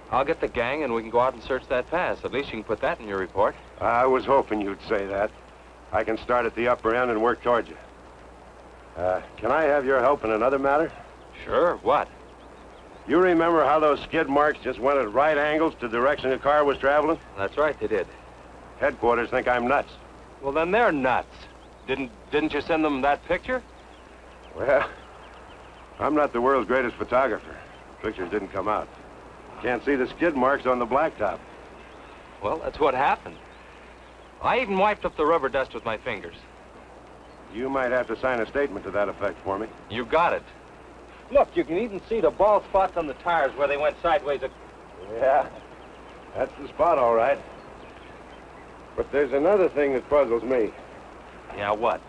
I'll get the gang and we can go out and search that pass. At least you can put that in your report. I was hoping you'd say that. I can start at the upper end and work towards you. Can I have your help in another matter? Sure, what? You remember how those skid marks just went at right angles to the direction the car was traveling? That's right, they did. Headquarters think I'm nuts. Well, then they're nuts. Didn't you send them that picture? Well, I'm not the world's greatest photographer. Pictures didn't come out. Can't see the skid marks on the blacktop. Well, that's what happened. I even wiped up the rubber dust with my fingers. You might have to sign a statement to that effect for me. You got it. Look, you can even see the bald spots on the tires where they went sideways. Yeah, that's the spot, all right. But there's another thing that puzzles me. Yeah, what?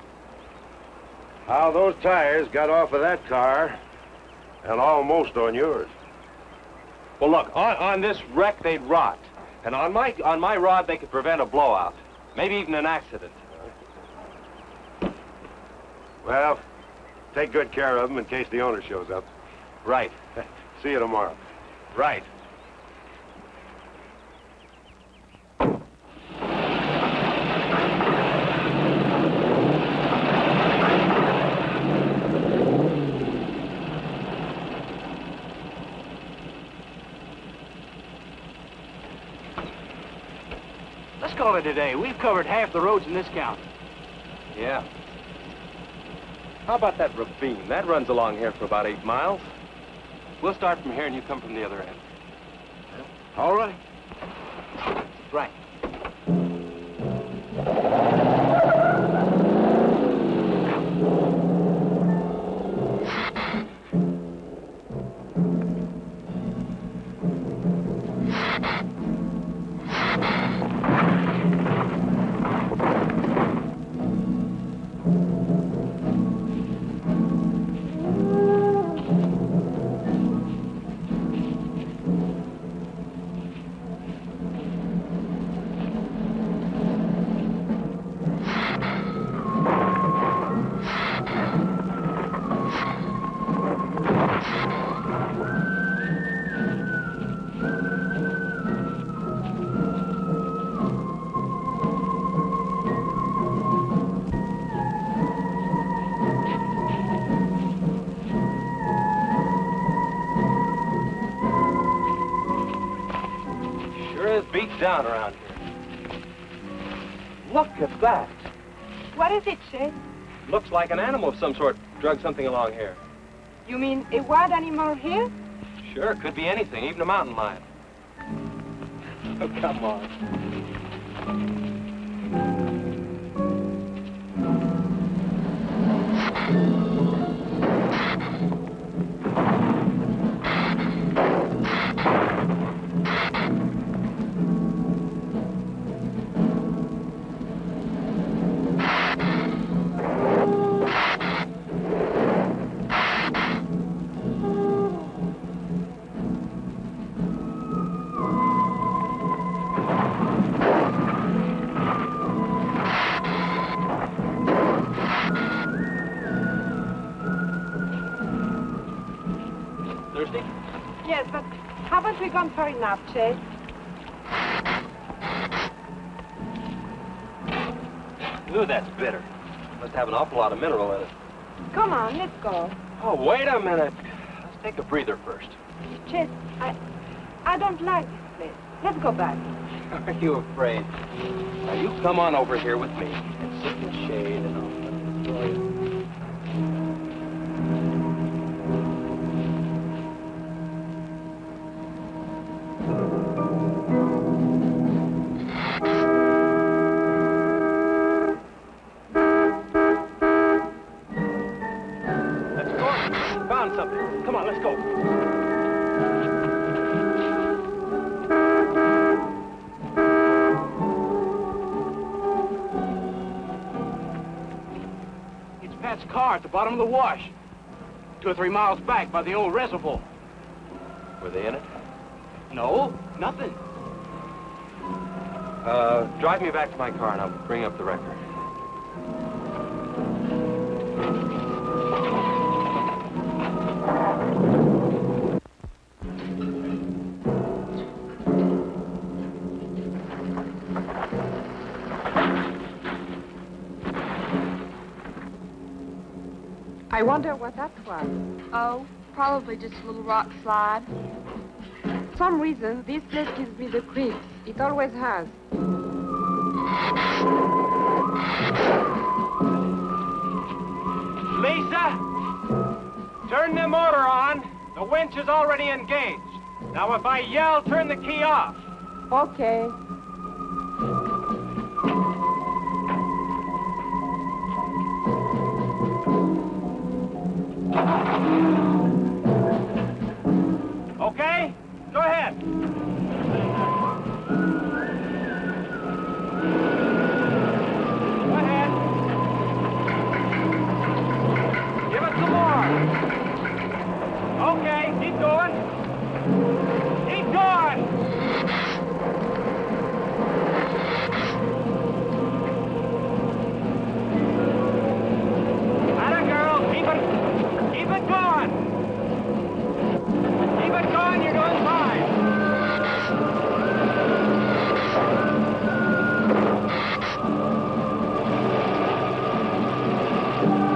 How those tires got off of that car and almost on yours. Well, look, on this wreck, they'd rot. And on my rod, they could prevent a blowout. Maybe even an accident. Well, take good care of them in case the owner shows up. Right. See you tomorrow. Right. Let's call it a day. We've covered half the roads in this county. Yeah. How about that ravine? That runs along here for about 8 miles. We'll start from here and you come from the other end. All right. Right. Beat down around here. Look at that. What is it, Chet? Looks like an animal of some sort dragged something along here. You mean a wild animal here? Sure, could be anything, even a mountain lion. Oh, come on. Thirsty? Yes, but haven't we gone far enough, Chet? Ooh, that's bitter. Must have an awful lot of mineral in it. Come on, let's go. Oh, wait a minute. Let's take a breather first. Chet, I don't like this place. Let's go back. Are you afraid? Now, you come on over here with me and sit in the shade and I'll enjoy it. Something. Come on, let's go. It's Pat's car at the bottom of the wash. 2 or 3 miles back by the old reservoir. Were they in it? No, nothing. Drive me back to my car and I'll bring up the record. I wonder what that was. Oh, probably just a little rock slide. For some reason, this place gives me the creeps. It always has. Lisa, turn the motor on. The winch is already engaged. Now, if I yell, turn the key off. Okay. Okay? Go ahead. Go ahead. Give it some more. Okay, keep going. Keep going. Atta girl, keep it going. Keep it going, you're doing fine.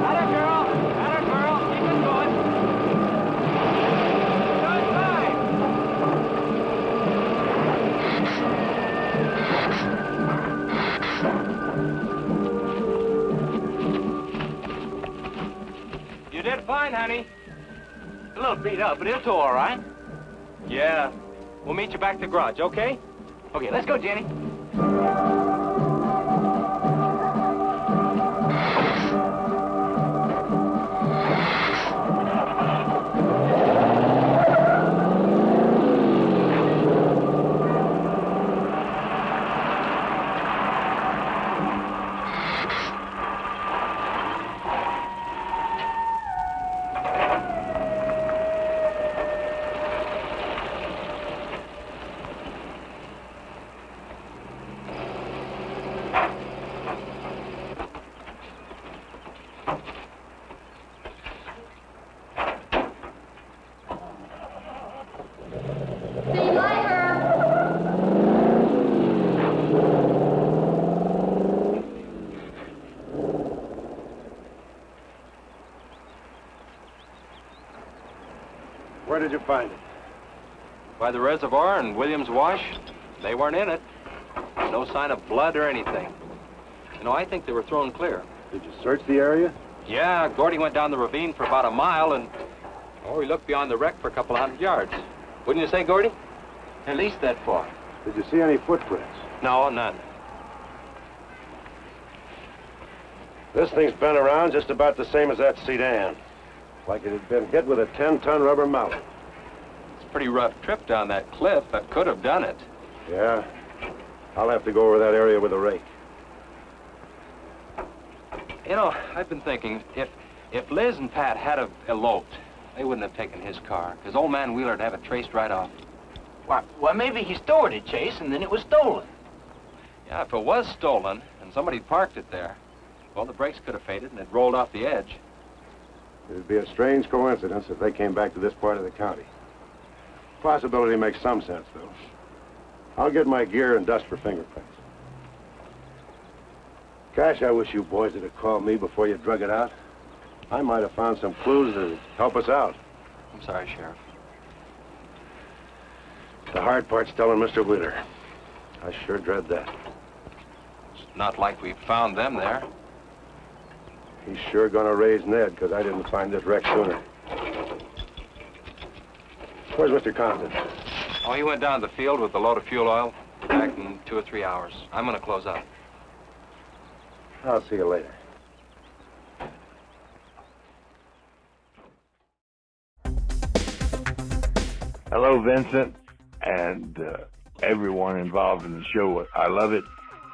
Atta girl, keep it going. You're doing fine. You did fine, honey. A little beat up, but it'll do all right. Yeah. We'll meet you back at the garage, okay? Okay, let's go, Jenny. Where did you find it? By the reservoir and Williams Wash. They weren't in it. No sign of blood or anything. You know, I think they were thrown clear. Did you search the area? Yeah, Gordy went down the ravine for about a mile and... Oh, he looked beyond the wreck for a couple of 100 yards. Wouldn't you say, Gordy? At least that far. Did you see any footprints? No, none. This thing's been around just about the same as that sedan. Like it had been hit with a 10-ton rubber mallet. It's a pretty rough trip down that cliff, but could have done it. Yeah. I'll have to go over that area with a rake. You know, I've been thinking, if Liz and Pat had have eloped, they wouldn't have taken his car, because old man Wheeler'd have it traced right off. Well, maybe he stored it, Chase, and then it was stolen. Yeah, if it was stolen, and somebody parked it there, well, the brakes could have faded and it rolled off the edge. It'd be a strange coincidence if they came back to this part of the county. Possibility makes some sense, though. I'll get my gear and dust for fingerprints. Gosh, I wish you boys would have called me before you drug it out. I might have found some clues that help us out. I'm sorry, Sheriff. The hard part's telling Mr. Wheeler. I sure dread that. It's not like we found them there. He's sure gonna raise Ned, because I didn't find this wreck sooner. Where's Mr. Compton? Oh, he went down to the field with a load of fuel oil. Back in 2 or 3 hours. I'm gonna close up. I'll see you later. Hello, Vincent, and everyone involved in the show. I love it.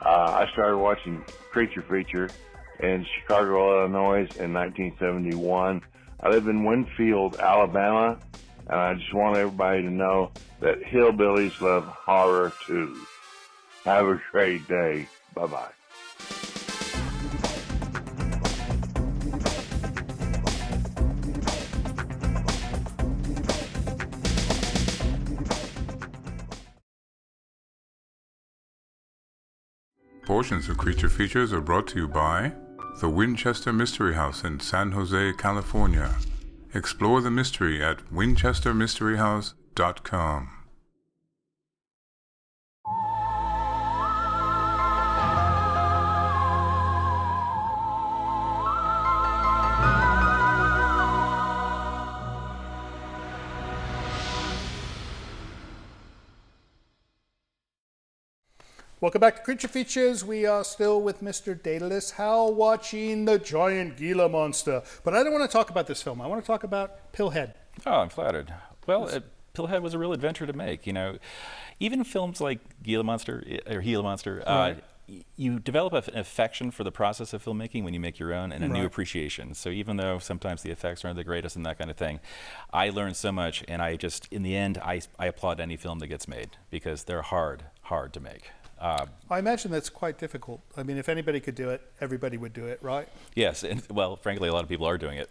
I started watching Creature Feature in Chicago, Illinois in 1971. I live in Winfield, Alabama, and I just want everybody to know that hillbillies love horror too. Have a great day. Bye-bye. Portions of Creature Features are brought to you by The Winchester Mystery House in San Jose, California. Explore the mystery at winchestermysteryhouse.com. Welcome back to Creature Features. We are still with Mr. Daedalus Howell watching the Giant Gila Monster. But I don't want to talk about this film. I want to talk about Pillhead. Oh, I'm flattered. Well, Pillhead was a real adventure to make. You know, even films like Gila Monster, Right. You develop an affection for the process of filmmaking when you make your own and a new Right. appreciation. So even though sometimes the effects aren't the greatest and that kind of thing, I learned so much, and I just, in the end, I applaud any film that gets made because they're hard to make. I imagine that's quite difficult. I mean, if anybody could do it, everybody would do it, right? Yes, and well, frankly, a lot of people are doing it.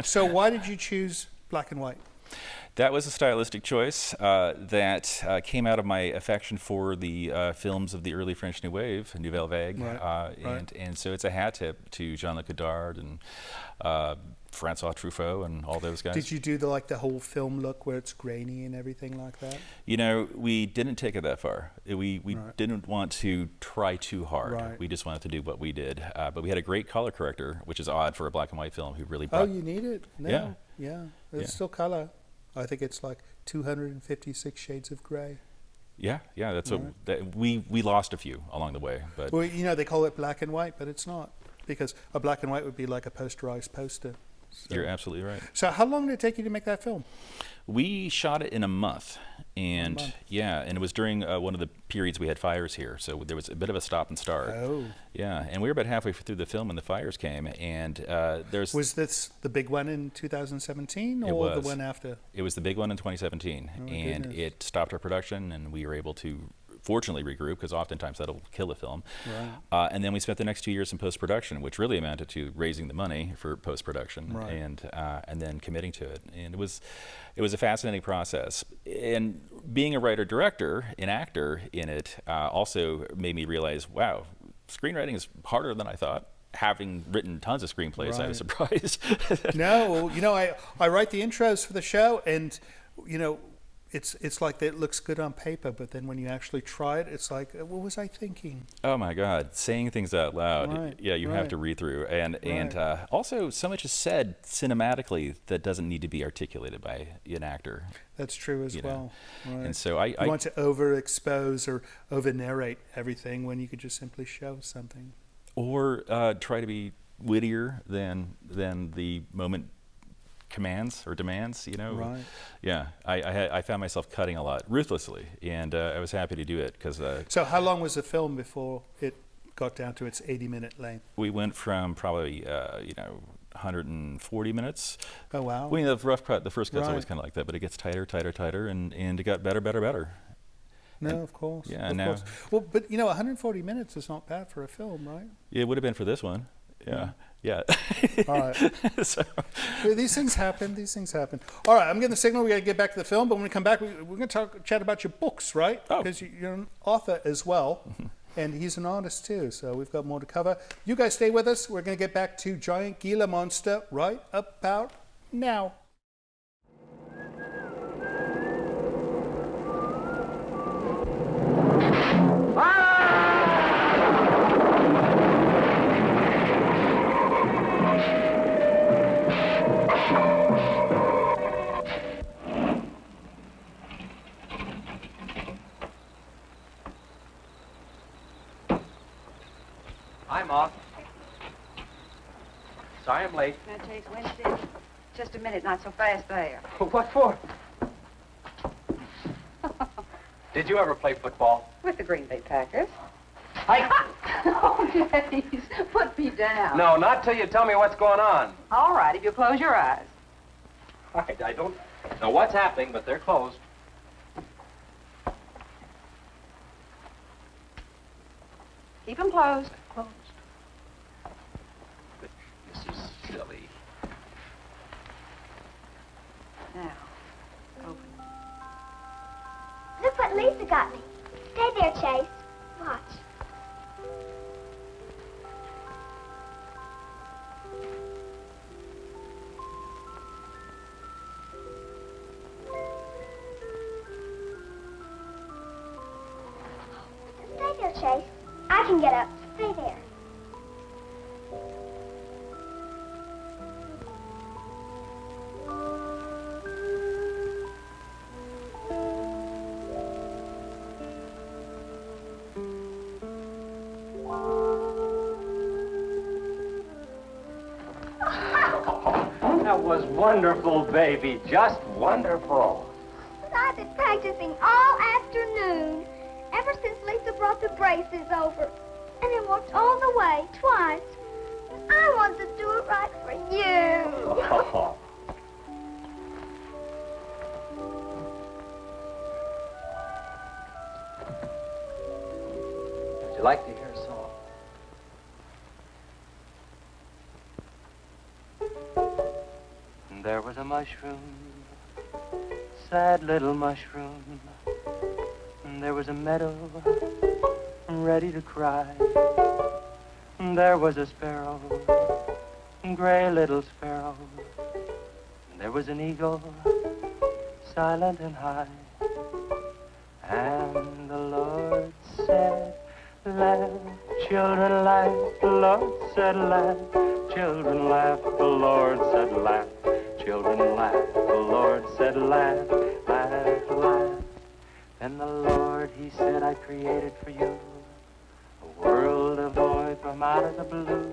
So why did you choose black and white? That was a stylistic choice that came out of my affection for the films of the early French New Wave, Nouvelle Vague, Right. And so it's a hat tip to Jean-Luc Godard and Francois Truffaut and all those guys. Did you do the whole film look where it's grainy and everything like that? You know, we didn't take it that far. We Right. didn't want to try too hard. Right. We just wanted to do what we did. But we had a great color corrector, which is odd for a black and white film, who really brought... Oh, you need it? No. Yeah. It's still color. I think it's like 256 shades of gray. Yeah, that's Right. we lost a few along the way. But Well, you know, they call it black and white, but it's not. Because a black and white would be like a posterized poster. So. You're absolutely right. So how long did it take you to make that film? We shot it in a month, and and it was during one of the periods we had fires here, so there was a bit of a stop and start. Oh. Yeah, and we were about halfway through the film when the fires came, and Was this the big one in 2017 or the one after? It was the big one in 2017, and goodness. it stopped our production, and we were able to fortunately regroup, because oftentimes that'll kill a film. Right. And then we spent the next 2 years in post-production, which really amounted to raising the money for post-production, Right. and then committing to it. And it was a fascinating process. And being a writer-director, an actor in it, also made me realize, wow, screenwriting is harder than I thought. Having written tons of screenplays, I was surprised. No, you know, I write the intros for the show, and you know, it's like it looks good on paper, but then when you actually try it, it's like, what was I thinking? Oh my God, saying things out loud. Right, Yeah, you have to read through, and also so much is said cinematically that doesn't need to be articulated by an actor. That's true as well. Right. And so I want to overexpose or over narrate everything when you could just simply show something, or try to be wittier than the moment commands or demands, you know. Right. Yeah, I found myself cutting a lot ruthlessly, and I was happy to do it because. So how long was the film before it got down to its 80-minute length? We went from probably 140 minutes. Oh wow! I mean, the rough cut, the first cut's Right. always kind of like that, but it gets tighter, and it got better. No, And- of course. Yeah, of now. course. Well, but you know, 140 minutes is not bad for a film, right? It would have been for this one. Yeah. All right. So. Well, these things happen. All right, I'm getting the signal. We got to get back to the film, but when we come back, we're going to chat about your books, right? Oh. Because you're an author as well, and he's an artist too. So we've got more to cover. You guys stay with us. We're going to get back to Giant Gila Monster right about now. I'm off. Sorry I'm late. Now, Chase, Wednesday. Just a minute, not so fast there. What for? Did you ever play football? With the Green Bay Packers. I... Oh, Chase, put me down. No, not till you tell me what's going on. All right, if you close your eyes. I don't know what's happening, but they're closed. Keep them closed. Closed. This is silly. Now, open. Look what Lisa got me. Stay there, Chase. Watch. can get up. Stay there. That was wonderful, baby. Just wonderful. I've been practicing all afternoon, ever since Lisa brought the braces over. And I walked all the way, twice. I wanted to do it right for you. Oh. Would you like to hear a song? There was a mushroom, sad little mushroom. There was a meadow, ready to cry. There was a sparrow, gray little sparrow. There was an eagle, silent and high. And the Lord said, laugh, children laugh. The Lord said, laugh, children laugh. The Lord said, laugh, children laugh. The Lord said, laugh, laugh, laugh. Then the Lord, he said, I created for you a world of joy from out of the blue.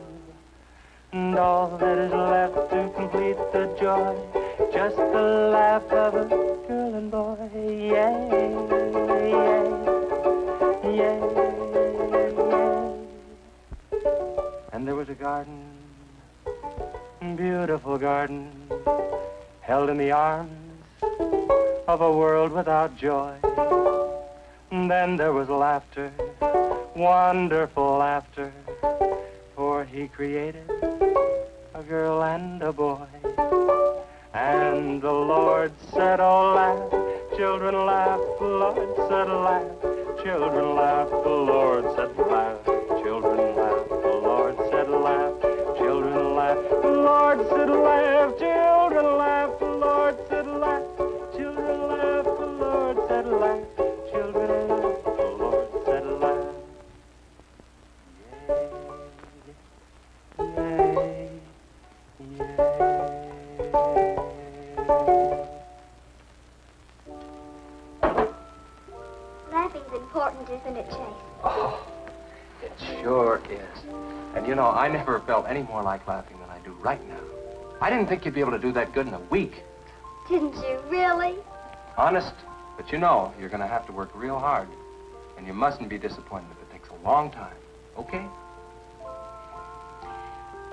And all that is left to complete the joy, just the laugh of a girl and boy. Yay, yay, yay, yay. And there was a garden, beautiful garden, held in the arms of a world without joy. And then there was laughter, wonderful laughter, for he created a girl and a boy. And the Lord said, oh, laugh, children laugh. The Lord said, laugh, children laugh. The Lord said, laugh, children laugh. The Lord said, laugh, children laugh. The Lord said, laugh, children laugh. The Lord said, laugh, children laugh. The Lord said, laugh, children laugh. The Lord said, laugh. Yay, yay, yay. Laughing's important, isn't it, Chase? Oh, it sure is. And you know, I never felt any more like laughing than I do right now. I didn't think you'd be able to do that good in a week. Didn't you, really? Honest. But you know, you're going to have to work real hard. And you mustn't be disappointed if it takes a long time. Okay?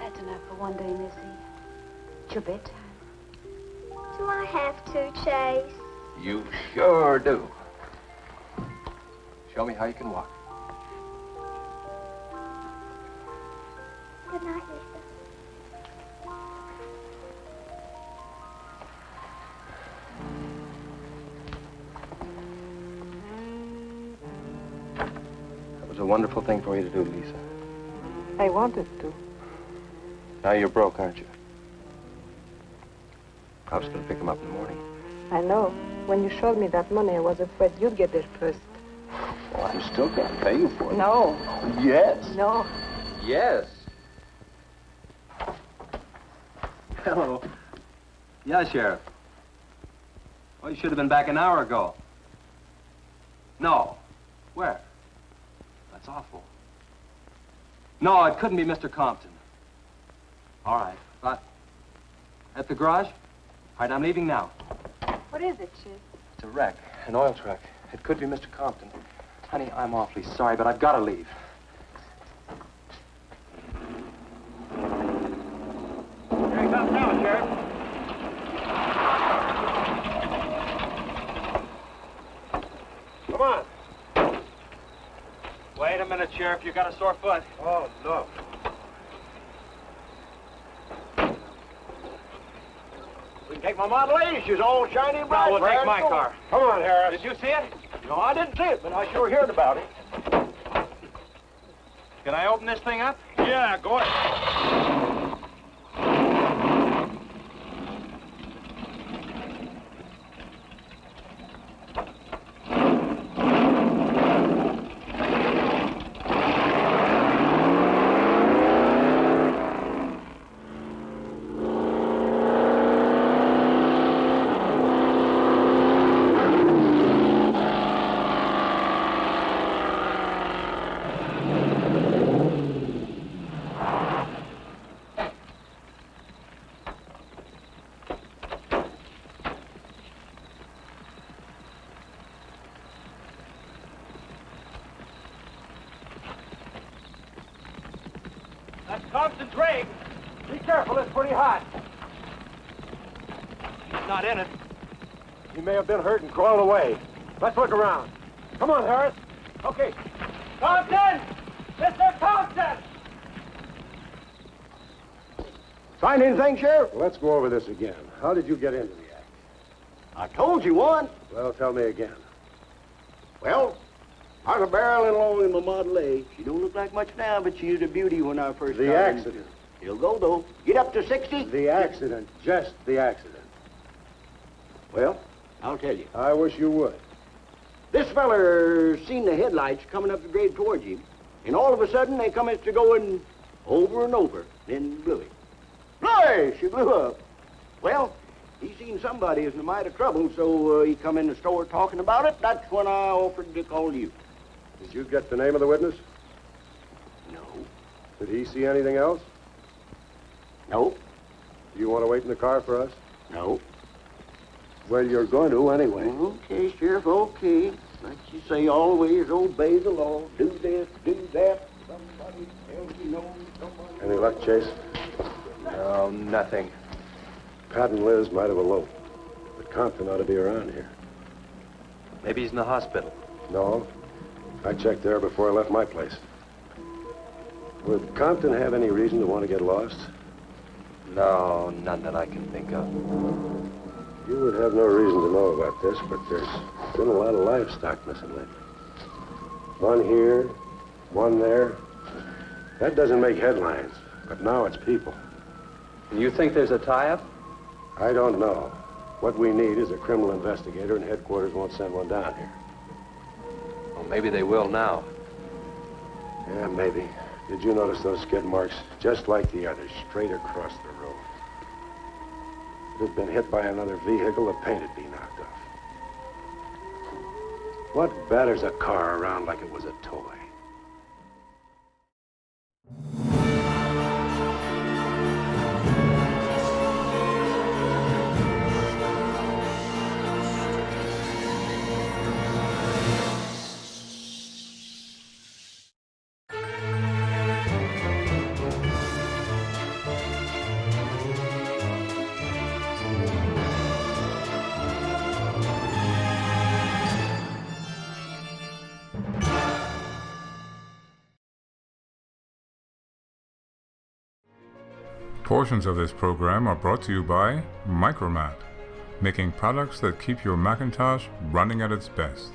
That's enough for one day, Missy. It's your bedtime. Do I have to, Chase? You sure do. Show me how you can walk. Good night, Lisa. That was a wonderful thing for you to do, Lisa. I wanted to. Now you're broke, aren't you? I was going to pick him up in the morning. I know. When you showed me that money, I was afraid you'd get there first. Well, I'm still going to pay you for it. No. Yes. No. Yes. Hello. Yeah, Sheriff. Well, you should have been back an hour ago. No. Where? That's awful. No, it couldn't be Mr. Compton. All right. But at the garage? All right, I'm leaving now. What is it, Chief? It's a wreck, an oil truck. It could be Mr. Compton. Honey, I'm awfully sorry, but I've got to leave. Here he comes now, Sheriff. Come on. Wait a minute, Sheriff. You got a sore foot. Oh, no. We can take my Model A. She's all shiny and bright. No, we'll take my car. Come on, Harris. Did you see it? No, I didn't see it, but I sure heard about it. Can I open this thing up? Yeah, go ahead. Concentrate. Be careful, it's pretty hot. He's not in it. He may have been hurt and crawled away. Let's look around. Come on, Harris. Okay. Compton! Mr. Compton! Find anything, Sheriff? Let's go over this again. How did you get into the act? I told you once. Well, tell me again. Well, I was barreling along in my Model A. She don't look like much now, but she was a beauty when I first The started. accident. He'll go, though. Get up to 60. The accident. Just the accident. Well, I'll tell you. I wish you would. This feller seen the headlights coming up the grade towards him, and all of a sudden they come to going over and over, then blew him. Boy, she blew up. Well, he seen somebody was in a mite of trouble, so he come in the store talking about it. That's when I offered to call you. Did you get the name of the witness? No. Did he see anything else? No. Do you want to wait in the car for us? No. Well, you're going to anyway. Okay, Sheriff, okay. Like you say, always obey the law. Do this, do that. Somebody tells you no, somebody... Any luck, Chase? No, nothing. Pat and Liz might have eloped, but Compton ought to be around here. Maybe he's in the hospital. No. I checked there before I left my place. Would Compton have any reason to want to get lost? No, none that I can think of. You would have no reason to know about this, but there's been a lot of livestock missing lately. One here, one there. That doesn't make headlines, but now it's people. You think there's a tie-up? I don't know. What we need is a criminal investigator, and headquarters won't send one down here. Well, maybe they will now. Yeah, maybe. Did you notice those skid marks? Just like the others, straight across the road. If it had been hit by another vehicle, the paint would be knocked off. What batters a car around like it was a toy? Portions of this program are brought to you by Micromat, making products that keep your Macintosh running at its best.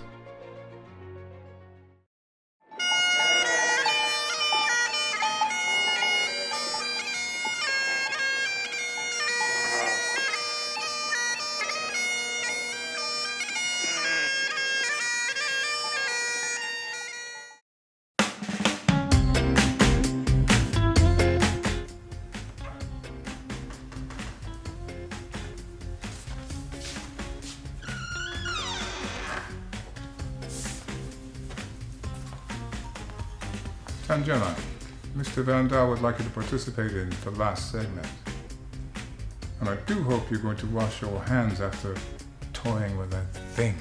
Tangela, Mr. Van Dahl would like you to participate in the last segment. And I do hope you're going to wash your hands after toying with that thing.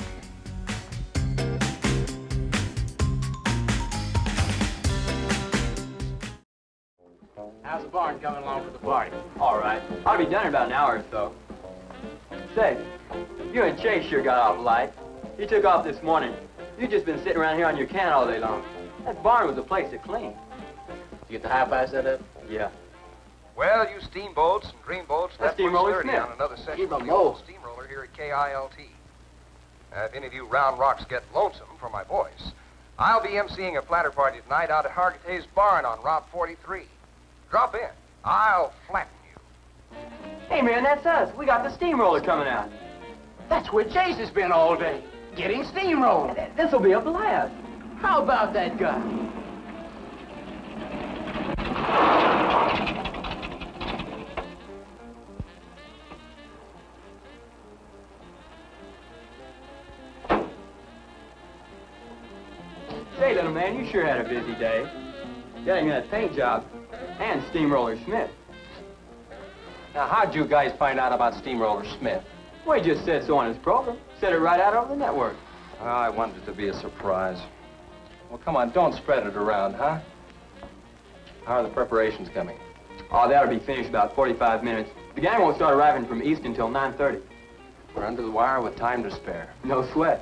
How's the barn coming along for the party? All right. I'll be done in about an hour or so. Say, you and Chase sure got off light. You took off this morning. You just been sitting around here on your can all day long. That barn was a place to clean. You get the high-five set up? Yeah. Well, you steamboats and dreamboats, That's that's Steamroller sturdy Smith. on another session Keep of 'em the old low. steamroller here at KILT. If any of you round rocks get lonesome for my voice, I'll be emceeing a platter party tonight out at Hargitay's Barn on Route 43. Drop in. I'll flatten you. Hey, man, that's us. We got the steamroller coming out. That's where Chase has been all day, getting steamrolled. This'll be a blast. How about that guy? Say, little man, you sure had a busy day. Getting that paint job and Steamroller Smith. Now, how'd you guys find out about Steamroller Smith? Well, he just said so on his program. Said it right out over the network. Oh, I wanted it to be a surprise. Well, come on, don't spread it around, huh? How are the preparations coming? Oh, that'll be finished about 45 minutes. The gang won't start arriving from east until 9:30. We're under the wire with time to spare. No sweat.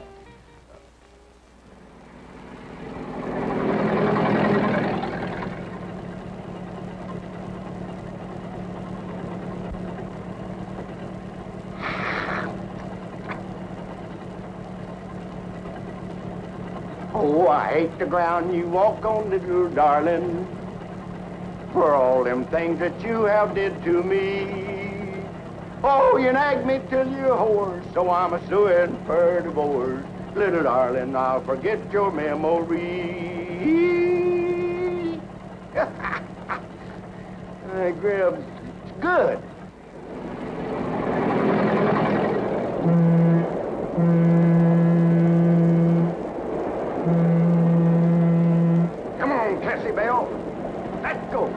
Oh, I hate the ground you walk on, little darling, for all them things that you have did to me. Oh, you nag me till you're hoarse, so I'm a suing for divorce. Little darling, I'll forget your memory. Grib, it's good. Come on, Cassie Bell. Let's go.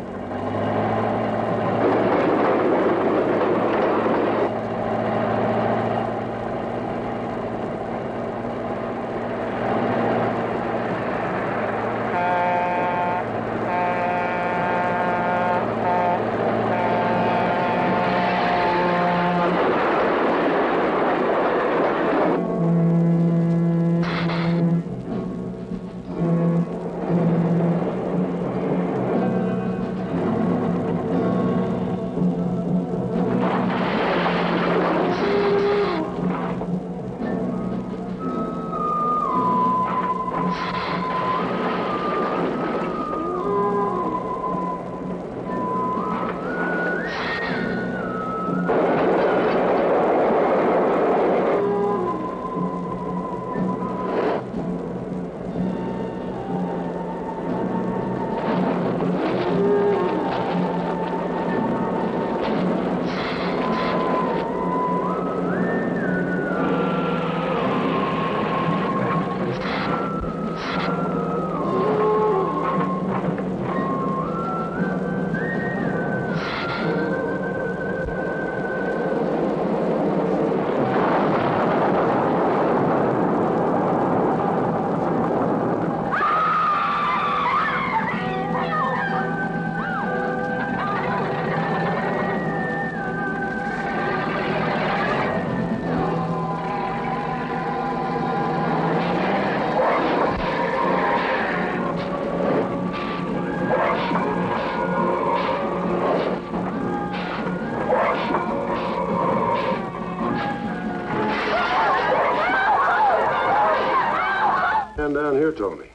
Down here told me.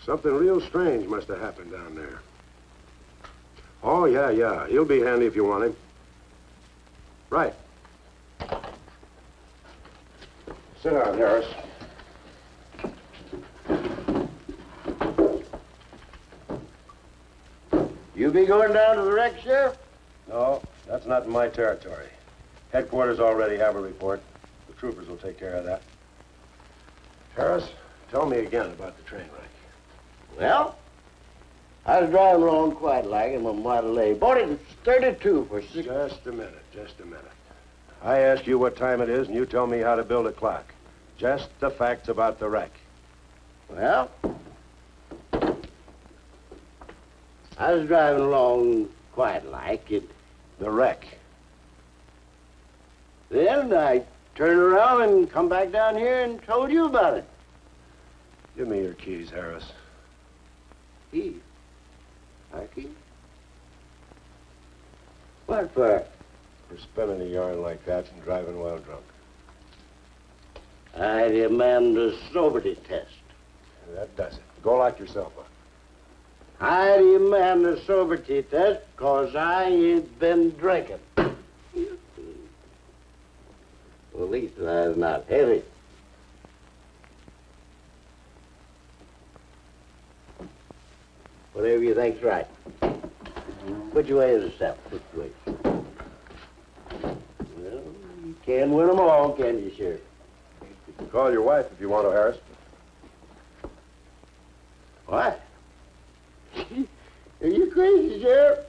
Something real strange must have happened down there. Oh, yeah. He'll be handy if you want him. Right. Sit down, Harris. You be going down to the wreck, Sheriff? No, that's not in my territory. Headquarters already have a report. The troopers will take care of that. Harris, tell me again about the train wreck. Well, I was driving along quite like in my Model A. Bought it at 32 for six. Just a minute. I ask you what time it is, and you tell me how to build a clock. Just the facts about the wreck. Well, I was driving along quite like it. The wreck. Then I turned around and come back down here and told you about it. Give me your keys, Harris. Keys? My keys? What for? For spinning a yarn like that and driving while drunk. I demand a sobriety test. That does it. Go lock yourself up. I demand a sobriety test because I ain't been drinking. Well, at least I'm not heavy. Whatever you think's right. Which way is the step? Which way? Well, you can't win them all, can you, Sheriff? You can call your wife if you want to, Harris. What? Are you crazy, Sheriff?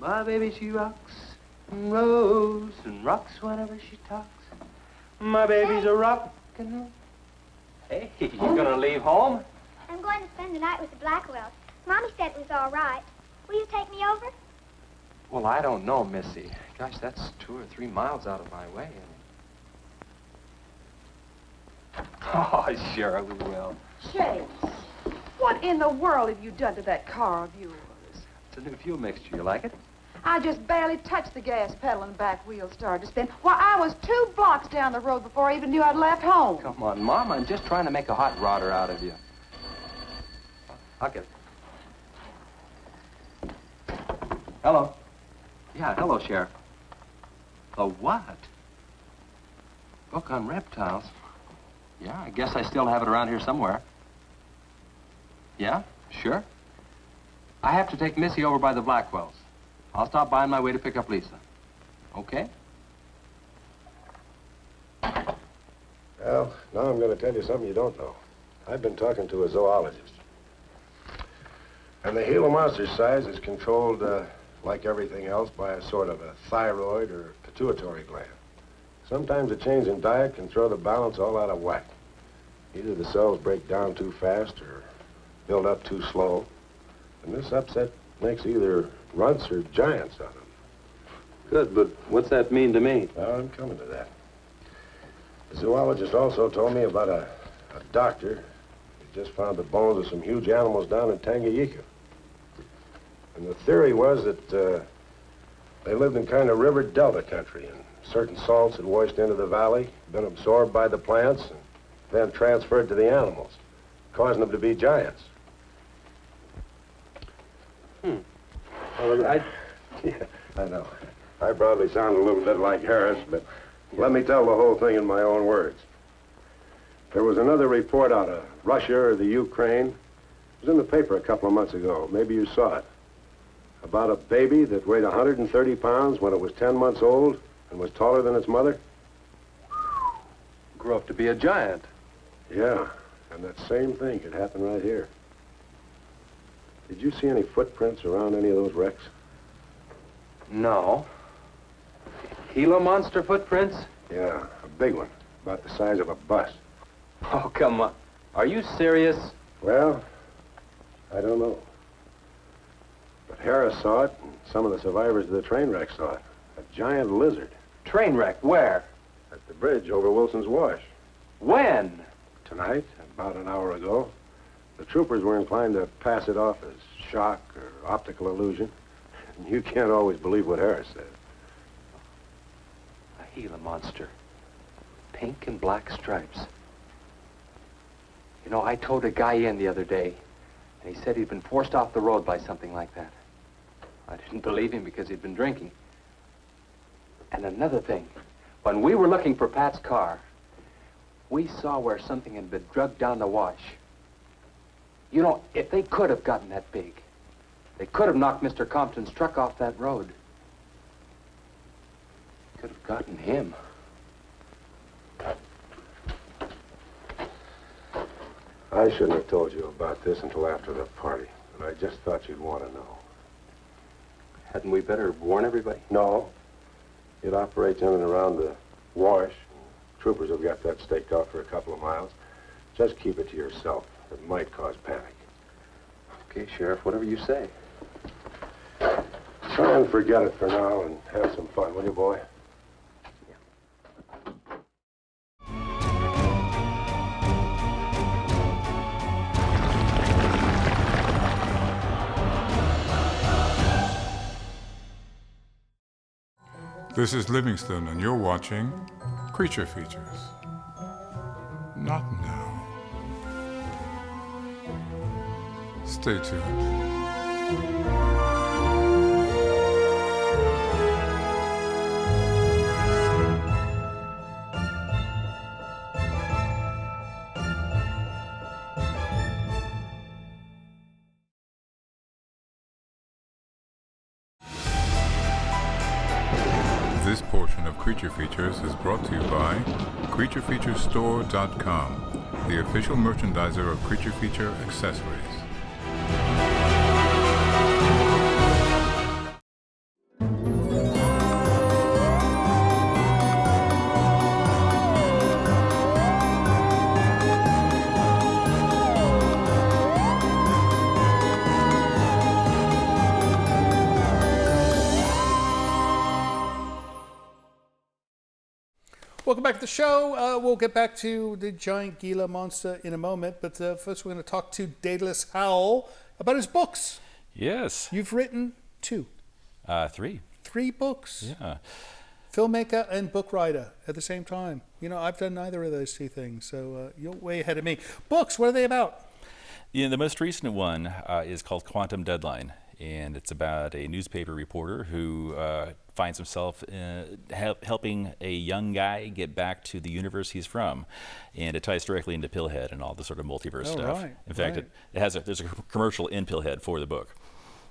My baby, she rocks and rolls and rocks whenever she talks. My baby's a rock and roll. Hey, you gonna leave home? I'm going to spend the night with the Blackwells. Mommy said it was all right. Will you take me over? Well, I don't know, Missy. Gosh, that's 2 or 3 miles out of my way. Oh, sure, we will. Chase, what in the world have you done to that car of yours? It's a new fuel mixture. You like it? I just barely touched the gas pedal and the back wheel started to spin. Why, I was 2 blocks down the road before I even knew I'd left home. Come on, Mom. I'm just trying to make a hot rodder out of you. I'll get it. Hello. Yeah, hello, Sheriff. A what? Book on reptiles? Yeah, I guess I still have it around here somewhere. Yeah, sure. I have to take Missy over by the Blackwells. I'll stop by on my way to pick up Lisa. Okay? Well, now I'm going to tell you something you don't know. I've been talking to a zoologist. And the Gila Monster's size is controlled, like everything else, by a sort of a thyroid or pituitary gland. Sometimes a change in diet can throw the balance all out of whack. Either the cells break down too fast or build up too slow. And this upset makes either runts or giants of them. Good, but what's that mean to me? Well, I'm coming to that. The zoologist also told me about a doctor who just found the bones of some huge animals down in Tanganyika. And the theory was that they lived in kind of river delta country, and certain salts had washed into the valley, been absorbed by the plants, and then transferred to the animals, causing them to be giants. Well, yeah, I know. I probably sound a little bit like Harris, but let me tell the whole thing in my own words. There was another report out of Russia or the Ukraine. It was in the paper a couple of months ago. Maybe you saw it. About a baby that weighed 130 pounds when it was 10 months old and was taller than its mother. Grew up to be a giant. Yeah, and that same thing could happen right here. Did you see any footprints around any of those wrecks? No. Gila Monster footprints? Yeah, a big one, about the size of a bus. Oh, come on. Are you serious? Well, I don't know. But Harris saw it, and some of the survivors of the train wreck saw it. A giant lizard. Train wreck? Where? At the bridge over Wilson's Wash. When? Tonight, about an hour ago. The troopers were inclined to pass it off as shock or optical illusion. And you can't always believe what Harris said. A Gila Monster. Pink and black stripes. You know, I towed a guy in the other day, and he said he'd been forced off the road by something like that. I didn't believe him because he'd been drinking. And another thing, when we were looking for Pat's car, we saw where something had been drugged down the wash. You know, if they could have gotten that big, they could have knocked Mr. Compton's truck off that road. Could have gotten him. I shouldn't have told you about this until after the party, but I just thought you'd want to know. Hadn't we better warn everybody? No. It operates in and around the wash. Troopers have got that staked out for a couple of miles. Just keep it to yourself. It might cause panic. Okay, Sheriff, whatever you say. Try and forget it for now and have some fun, will you, boy? This is Livingston, and you're watching Creature Features. Not now. Stay tuned. This portion of Creature Features is brought to you by CreatureFeatureStore.com, the official merchandiser of Creature Feature accessories. Welcome back to the show. We'll get back to the Giant Gila Monster in a moment, but first we're going to talk to Daedalus Howell about his books. Yes. You've written 2. 3. 3 books. Yeah. Filmmaker and book writer at the same time. You know, I've done neither of those 2 things, so you're way ahead of me. Books, what are they about? Yeah, the most recent one is called Quantum Deadline, and it's about a newspaper reporter who finds himself helping a young guy get back to the universe he's from, and it ties directly into Pillhead and all the sort of multiverse stuff. Right, in fact, there's a commercial in Pillhead for the book.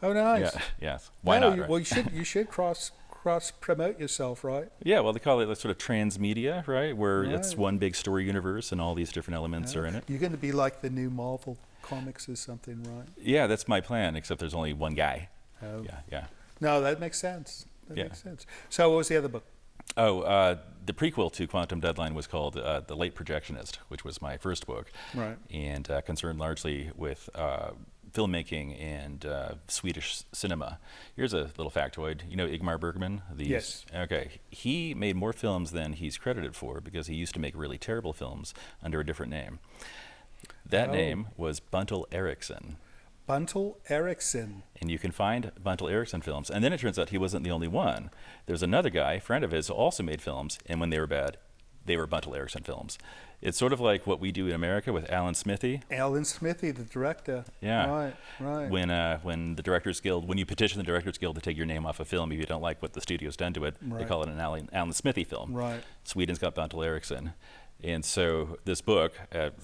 Oh, nice. Yeah, yes. Why not? Right? Well, you should cross promote yourself, right? Yeah, well, they call it sort of transmedia, right? Where it's one big story universe and all these different elements are in it. You're going to be like the new Marvel comics or something, right? Yeah, that's my plan, except there's only one guy. Oh. Yeah. No, that makes sense. That makes sense. So what was the other book? Oh, the prequel to Quantum Deadline was called The Late Projectionist, which was my first book. Right. And concerned largely with filmmaking and Swedish cinema. Here's a little factoid. You know Ingmar Bergman? Yes. Okay. He made more films than he's credited for because he used to make really terrible films under a different name. That name was Buntel Eriksson. Buntel Eriksson. And you can find Buntel Eriksson films. And then it turns out he wasn't the only one. There's another guy, friend of his, who also made films, and when they were bad, they were Buntel Eriksson films. It's sort of like what we do in America with Alan Smithee. Alan Smithee, the director. Yeah. Right. When the Directors Guild, when you petition the Directors Guild to take your name off a film if you don't like what the studio's done to it, they call it an Alan Smithee film. Right. Sweden's got Buntel Eriksson. And so this book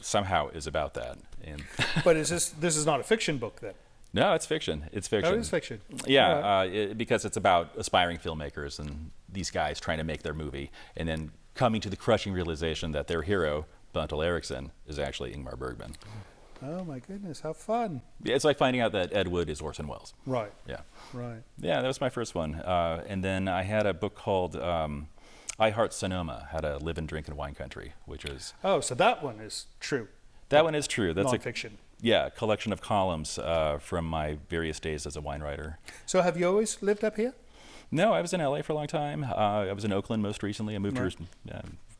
somehow is about that. And but this is not a fiction book then? No, it's fiction. It's fiction. Oh, it is fiction. Yeah, because it's about aspiring filmmakers and these guys trying to make their movie and then coming to the crushing realization that their hero, Buntel Eriksson, is actually Ingmar Bergman. Oh my goodness, how fun. Yeah, it's like finding out that Ed Wood is Orson Welles. Right. Yeah. Right. Yeah, that was my first one. And then I had a book called I Heart Sonoma, How to Live and Drink in Wine Country, which is... Oh, so that one is true. That one is true. That's non-fiction. A collection of columns from my various days as a wine writer. So have you always lived up here? No, I was in LA for a long time. I was in Oakland most recently. I moved here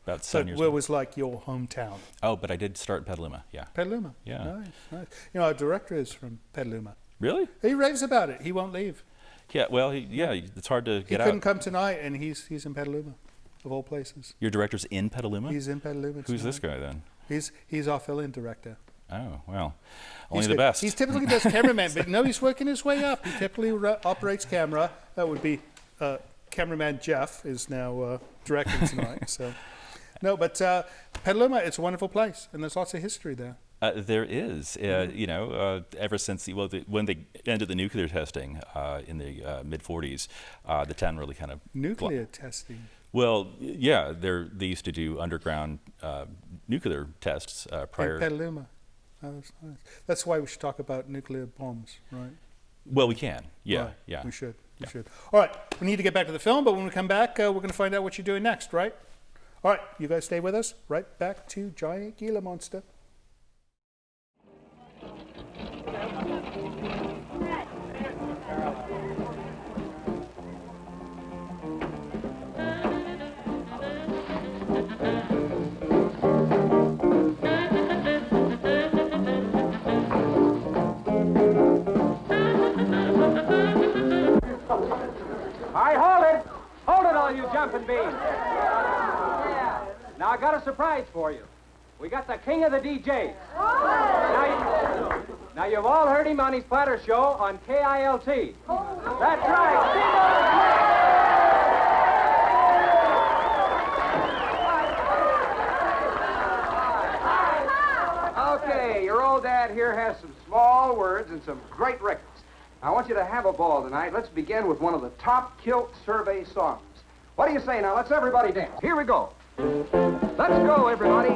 about 7 years ago. Where was like your hometown? Oh, but I did start in Petaluma, yeah. Petaluma? Yeah. Nice. You know, our director is from Petaluma. Really? He raves about it. He won't leave. Yeah, well, it's hard to get out. He couldn't come tonight, and he's in Petaluma, of all places. Your director's in Petaluma? He's in Petaluma. Who's this guy then? He's our fill-in director. Oh, well, only the best. He's typically does cameraman, but no, he's working his way up. He typically operates camera. That would be cameraman Jeff is now directing tonight. So, no, but Petaluma, it's a wonderful place, and there's lots of history there. There is, ever since when they ended the nuclear testing in the mid-40s, the town really kind of nuclear testing. Well, yeah, they used to do underground nuclear tests prior. In Petaluma. Oh, that's nice. That's why we should talk about nuclear bombs, right? Well, we can. Yeah, right. yeah. We should. We should. All right. We need to get back to the film, but when we come back, we're going to find out what you're doing next, right? All right. You guys stay with us. Right back to Giant Gila Monster. Hold it, all you jumping beans. Now, I got a surprise for you. We got the king of the DJs. Now, you've all heard him on his platter show on KILT. That's right. Okay, your old dad here has some small words and some great records. I want you to have a ball tonight. Let's begin with one of the top kilt survey songs. What do you say now? Let's everybody dance. Here we go. Let's go, everybody.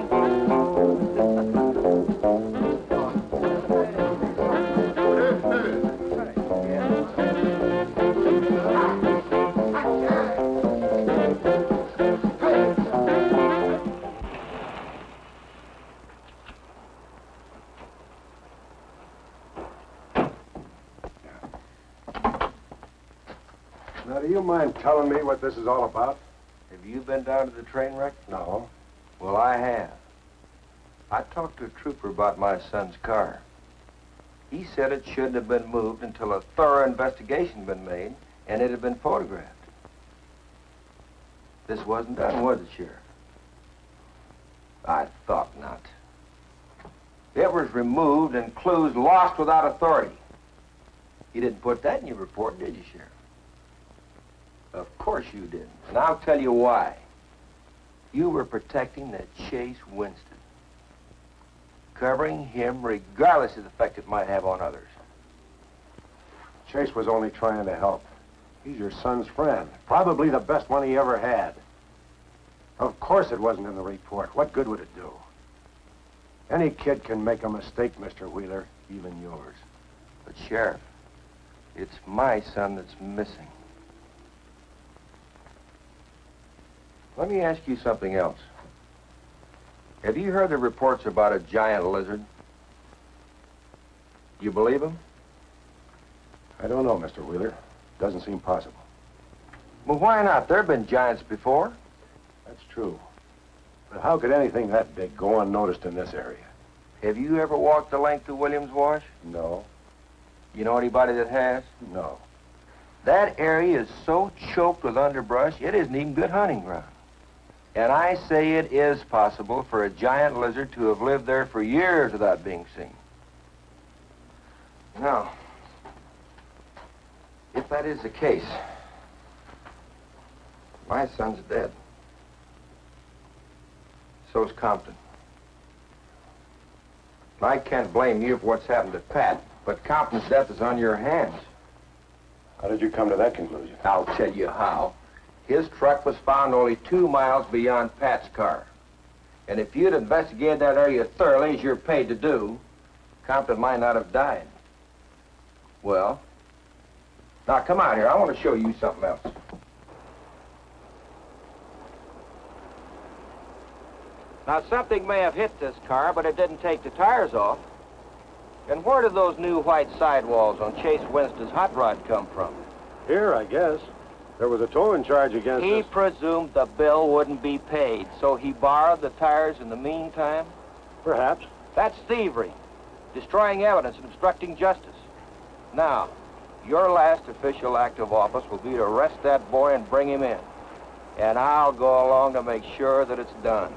Now, do you mind telling me what this is all about? Have Have you been down to the train wreck? No. Well, I have. I talked to a trooper about my son's car. He said it shouldn't have been moved until a thorough investigation had been made and it had been photographed. This wasn't done, was it, Sheriff? I thought not. It was removed and clues lost without authority. You didn't put that in your report, did you, Sheriff? Of course you didn't. And I'll tell you why. You were protecting that Chase Winston. Covering him regardless of the effect it might have on others. Chase was only trying to help. He's your son's friend. Probably the best one he ever had. Of course it wasn't in the report. What good would it do? Any kid can make a mistake, Mr. Wheeler, even yours. But, Sheriff, it's my son that's missing. Let me ask you something else. Have you heard the reports about a giant lizard? You believe them? I don't know, Mr. Wheeler. Doesn't seem possible. Well, why not? There have been giants before. That's true. But how could anything that big go unnoticed in this area? Have you ever walked the length of Williams Wash? No. You know anybody that has? No. That area is so choked with underbrush, it isn't even good hunting ground. And I say it is possible for a giant lizard to have lived there for years without being seen. Now, if that is the case, my son's dead. So's Compton. I can't blame you for what's happened to Pat, but Compton's death is on your hands. How did you come to that conclusion? I'll tell you how. His truck was found only 2 miles beyond Pat's car. And if you'd investigated that area thoroughly, as you're paid to do, Compton might not have died. Well, now come out here. I want to show you something else. Now, something may have hit this car, but it didn't take the tires off. And where did those new white sidewalls on Chase Winston's hot rod come from? Here, I guess. There was a towing charge against He us. presumed the bill wouldn't be paid, so he borrowed the tires in the meantime? Perhaps. That's thievery, destroying evidence and obstructing justice. Now, your last official act of office will be to arrest that boy and bring him in. And I'll go along to make sure that it's done.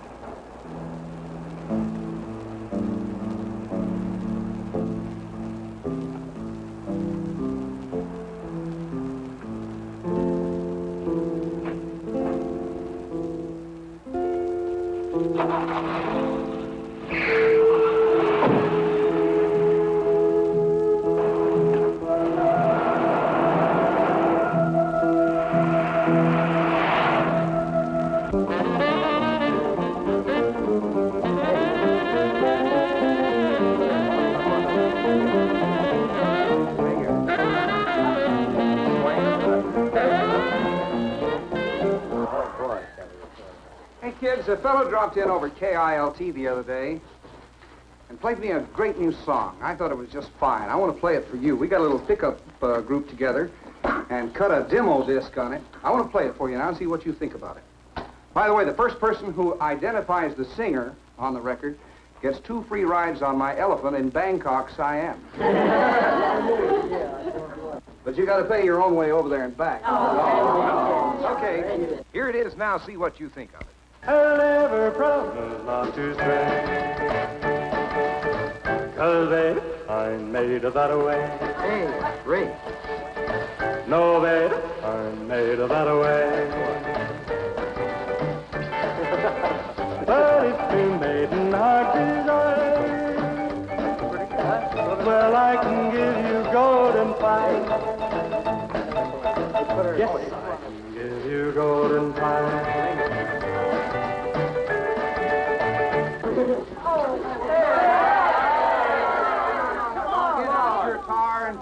A fellow dropped in over KILT the other day and played me a great new song. I thought it was just fine. I want to play it for you. We got a little pickup group together and cut a demo disc on it. I want to play it for you now and see what you think about it. By the way, the first person who identifies the singer on the record gets 2 free rides on my elephant in Bangkok, Siam. But you got to pay your own way over there and back. Okay, here it is now. See what you think of it. I'll never promise not to stray, 'cause babe, I'm made of that way. Hey, Ray. No, babe, I'm made of that way. But if you maiden heart desire, well, I can give you golden fire. Yes, I can give you golden fire.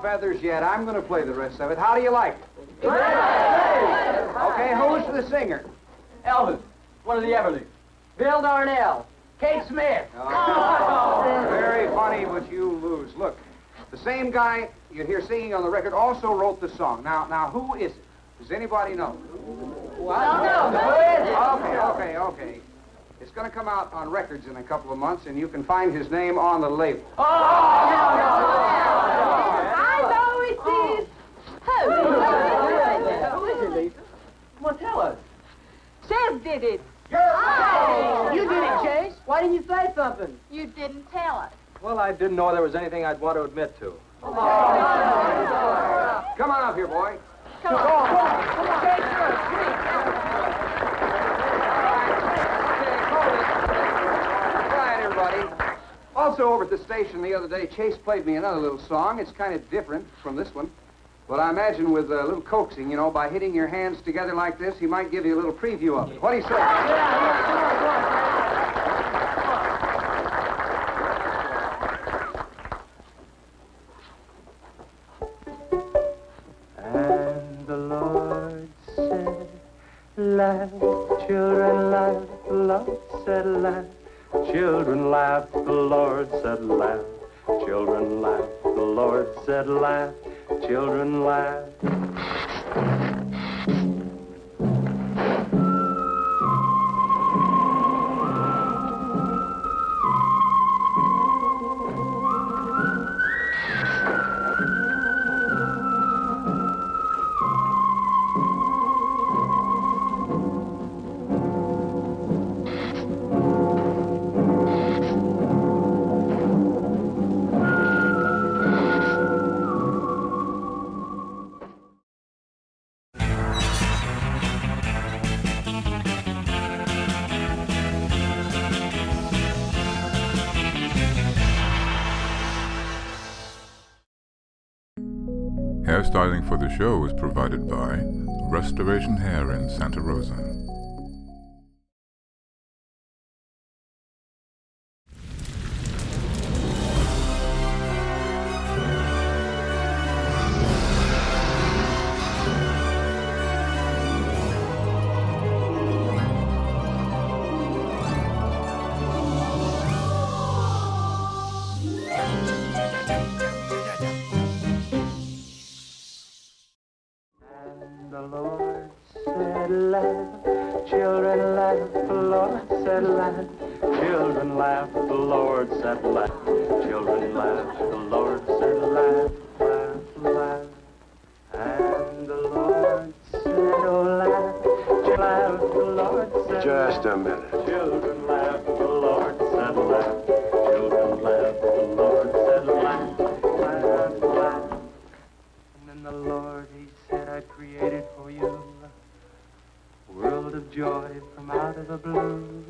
Feathers yet. I'm going to play the rest of it. How do you like it? Okay, who's the singer? Elvis, one of the Everlys. Bill Darnell. Kate Smith. Oh, very funny, but you lose. Look, the same guy you hear singing on the record also wrote the song. Now, who is it? Does anybody know? Okay. It's going to come out on records in a couple of months, and you can find his name on the label. I know it is. Who is it, Lisa? Well, tell us. Chase did it. You did it, Chase. Why didn't you say something? You didn't tell us. Well, I didn't know there was anything I'd want to admit to. Come on up here, boy. Come on. Quiet, everybody. Also, over at the station the other day, Chase played me another little song. It's kind of different from this one. But I imagine with a little coaxing, you know, by hitting your hands together like this, he might give you a little preview of it. What do you say? And the Lord said, laugh, children, laugh. The Lord said, laugh. Children laugh, the Lord said, laugh. Children laugh, the Lord said, laugh. Children laugh. Hairstyling for the show was provided by Restoration Hair in Santa Rosa. The Lord said, laugh, children laugh, the Lord said, laugh, children laugh, the Lord said, laugh, children laugh, the Lord said, laugh, laugh, laugh. And the Lord said, oh, laugh, laugh, the Lord said, Just a minute. children laugh, the Lord said, laugh, children laugh, the Lord said, laugh, laugh, laugh. And then the Lord, he said, I created for you a world of joy from out of the blue.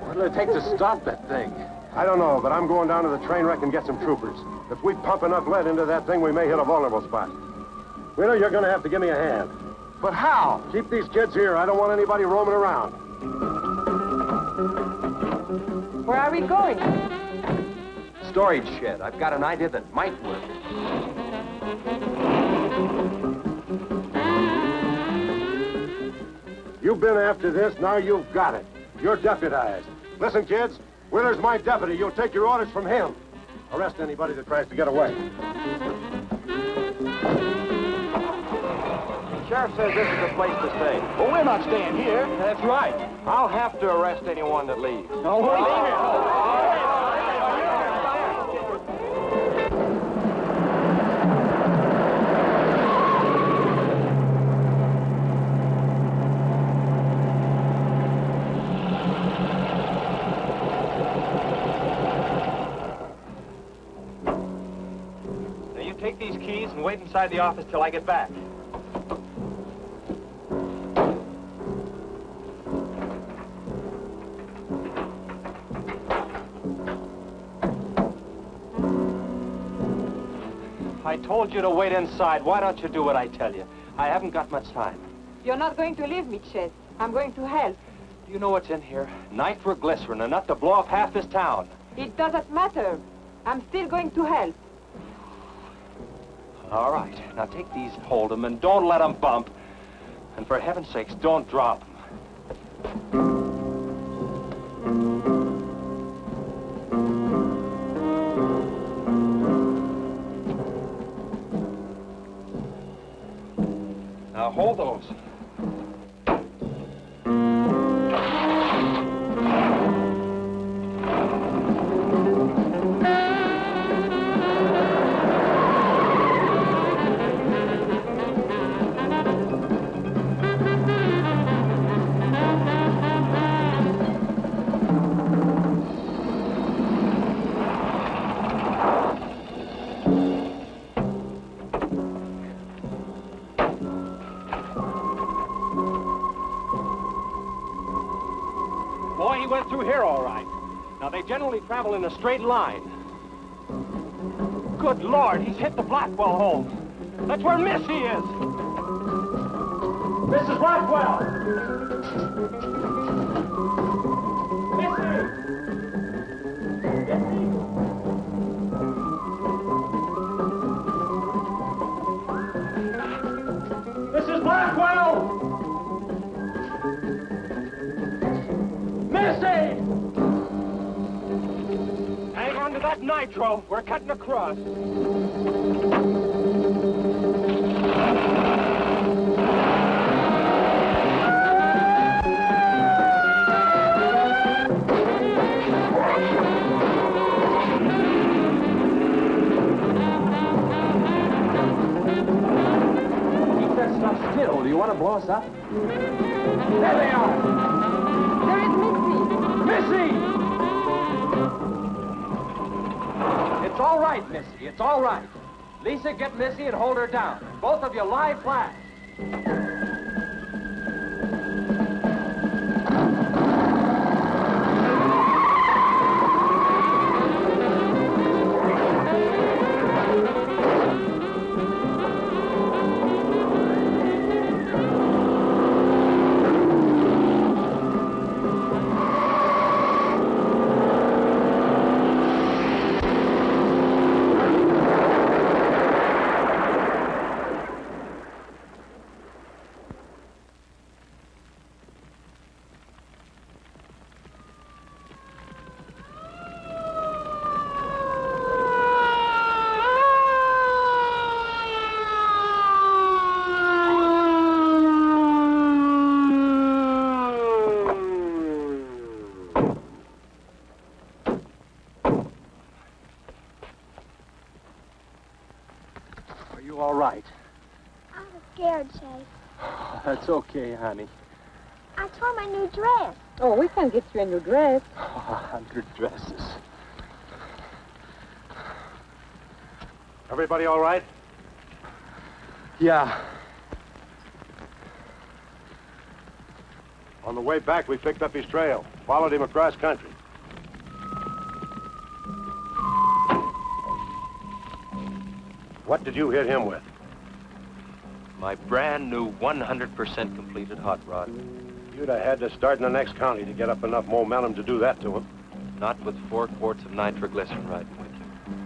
What'll it take to stop that thing? I don't know, but I'm going down to the train wreck and get some troopers. If we pump enough lead into that thing, we may hit a vulnerable spot. Wheeler, you're going to have to give me a hand. But how? Keep these kids here. I don't want anybody roaming around. Where are we going? Storage shed. I've got an idea that might work. You've been after this, now you've got it. You're deputized. Listen, kids, Wheeler's my deputy. You'll take your orders from him. Arrest anybody that tries to get away. sheriff says this is the place to stay. Well, we're not staying here. That's right. I'll have to arrest anyone that leaves. No, we're leaving. Now, you take these keys and wait inside the office till I get back. I told you to wait inside. Why don't you do what I tell you? I haven't got much time. You're not going to leave me, Chet. I'm going to help. Do you know what's in here? Nitroglycerin, enough to blow up half this town. It doesn't matter. I'm still going to help. All right. Now take these, hold them, and don't let them bump. And for heaven's sakes, don't drop them. Now hold those. Boy, he went through here all right. Now, they generally travel in a straight line. Good Lord, he's hit the Blackwell home. That's where Missy is. Mrs. Blackwell! Missy! Mrs. Blackwell! Missy! Hang on to that nitro. We're cutting across. Keep that stuff still. Do you want to blow us up? There they are! Missy! It's all right, Missy. It's all right. Lisa, get Missy and hold her down. Both of you lie flat. All right. I was scared, Chase. That's okay, honey. I tore my new dress. Oh, we can get you a new dress. 100 dresses. Everybody all right? Yeah. On the way back, we picked up his trail, followed him across country. What did you hit him with? My brand new 100% completed hot rod. You'd have had to start in the next county to get up enough momentum to do that to him. Not with 4 quarts of nitroglycerin riding with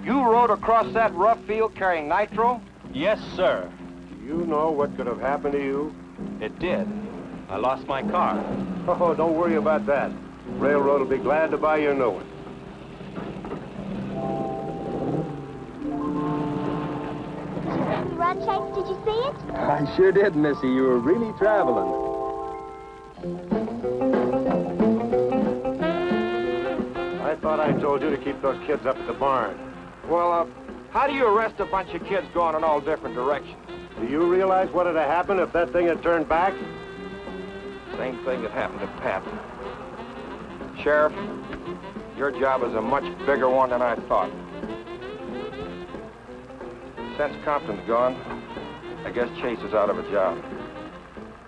you. You rode across that rough field carrying nitro? Yes, sir. Do you know what could have happened to you? It did. I lost my car. Oh, don't worry about that. Railroad will be glad to buy you a new one. Right run, Chase? Did you see it? I sure did, Missy. You were really traveling. I thought I told you to keep those kids up at the barn. Well, how do you arrest a bunch of kids going in all different directions? Do you realize what would have happened if that thing had turned back? Same thing that happened to Pep. Sheriff, your job is a much bigger one than I thought. Since Compton's gone, I guess Chase is out of a job.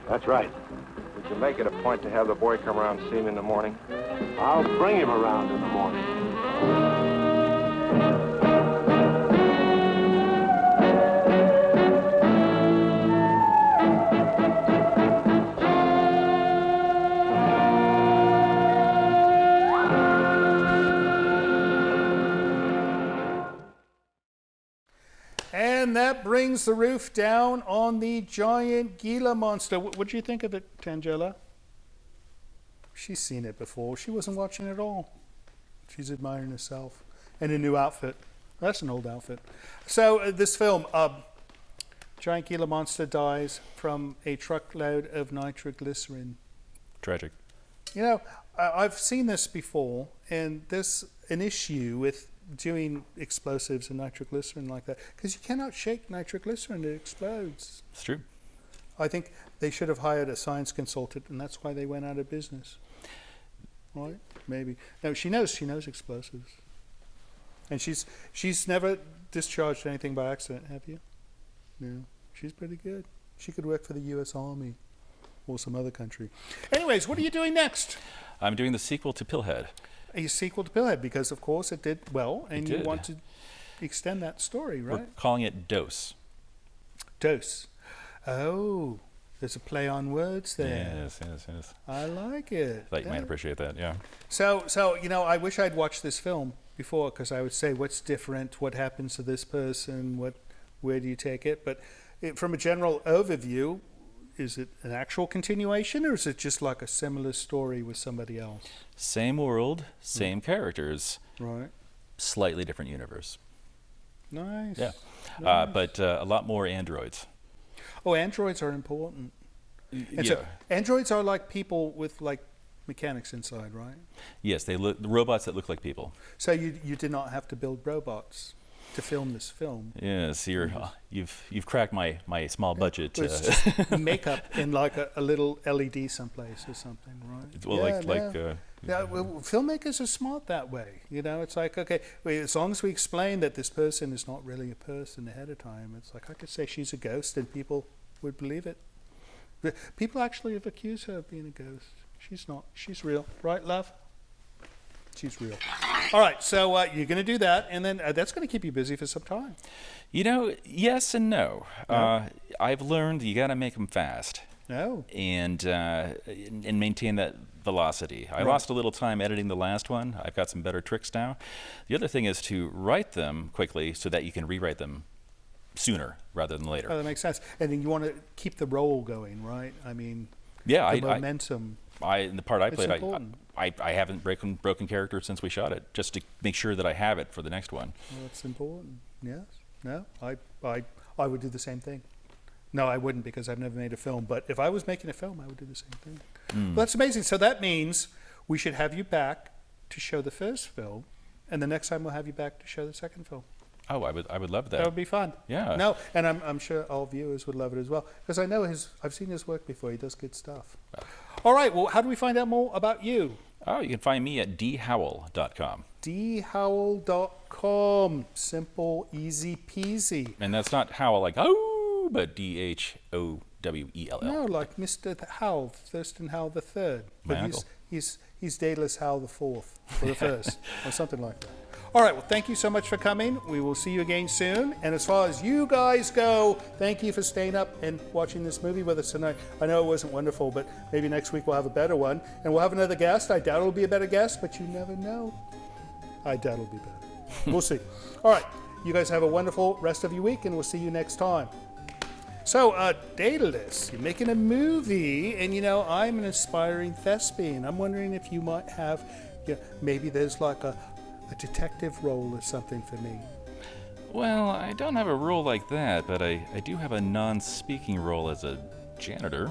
That's right. Would you make it a point to have the boy come around and see me in the morning? I'll bring him around in the morning. And that brings the roof down on the Giant Gila Monster. What do you think of it, Tangela? She's seen it before. She wasn't watching it at all. She's admiring herself. And a new outfit. That's an old outfit. So this film, Giant Gila Monster dies from a truckload of nitroglycerin. Tragic. You know, I've seen this before, and there's an issue with doing explosives and nitroglycerin like that, because you cannot shake nitroglycerin, it explodes. It's true. I think they should have hired a science consultant, and that's why they went out of business. Right? Maybe. No, she knows explosives. And she's never discharged anything by accident, have you? No. She's pretty good. She could work for the US Army or some other country. Anyways, what are you doing next? I'm doing the sequel to Pillhead. A sequel to Pillhead, because of course it did well, and you did. want to extend that story, right? We're calling it Dose. Dose. Oh, there's a play on words there. Yes. I like it. Thought you might appreciate that, yeah. So you know, I wish I'd watched this film before, because I would say, what's different? What happens to this person? Where do you take it? But from a general overview, is it an actual continuation, or is it just like a similar story with somebody else? Same world, same characters. Right. Slightly different universe. Nice. Yeah. Nice. But a lot more androids. Oh, androids are important. And Yeah. so androids are like people with like mechanics inside, right? Yes, they look robots that look like people. So you did not have to build robots to film this film. Yes, you've cracked my small budget. It was just makeup in like a little LED someplace or something, right? Well, well, filmmakers are smart that way. You know, it's like, okay, as long as we explain that this person is not really a person ahead of time, it's like I could say she's a ghost and people would believe it. But people actually have accused her of being a ghost. She's not. She's real, right, love? She's real. All right, so you're going to do that, and then that's going to keep you busy for some time. You know, yes and no. No? I've learned you got to make them fast. No. And maintain that velocity. I lost a little time editing the last one. I've got some better tricks now. The other thing is to write them quickly so that you can rewrite them sooner rather than later. Oh, that makes sense. And then you want to keep the roll going, right? I mean, yeah, the momentum. In the part I played, important. I haven't broken character since we shot it, just to make sure that I have it for the next one. Well, that's important. Yes. No, I would do the same thing. No, I wouldn't, because I've never made a film. But if I was making a film, I would do the same thing. Well, that's amazing. So that means we should have you back to show the first film, and the next time we'll have you back to show the second film. Oh, I would love that. That would be fun. Yeah. No, and I'm sure all viewers would love it as well, because I know I've seen his work before. He does good stuff. All right. Well, how do we find out more about you? Oh, you can find me at dhowell.com. dhowell.com. Simple, easy peasy. And that's not Howell like oh, but Dhowell. No, like Mr. Howell, Thurston Howell III. My But uncle. he's Daedalus Howell IV, or the first, or something like that. All right, well, thank you so much for coming. We will see you again soon. And as far as you guys go, thank you for staying up and watching this movie with us tonight. I know it wasn't wonderful, but maybe next week we'll have a better one. And we'll have another guest. I doubt it'll be a better guest, but you never know. I doubt it'll be better. We'll see. All right, you guys have a wonderful rest of your week, and we'll see you next time. So, Daedalus, you're making a movie, and you know, I'm an aspiring thespian. I'm wondering if you might have, maybe there's like a detective role or something for me. Well, I don't have a role like that, but I do have a non-speaking role as a janitor.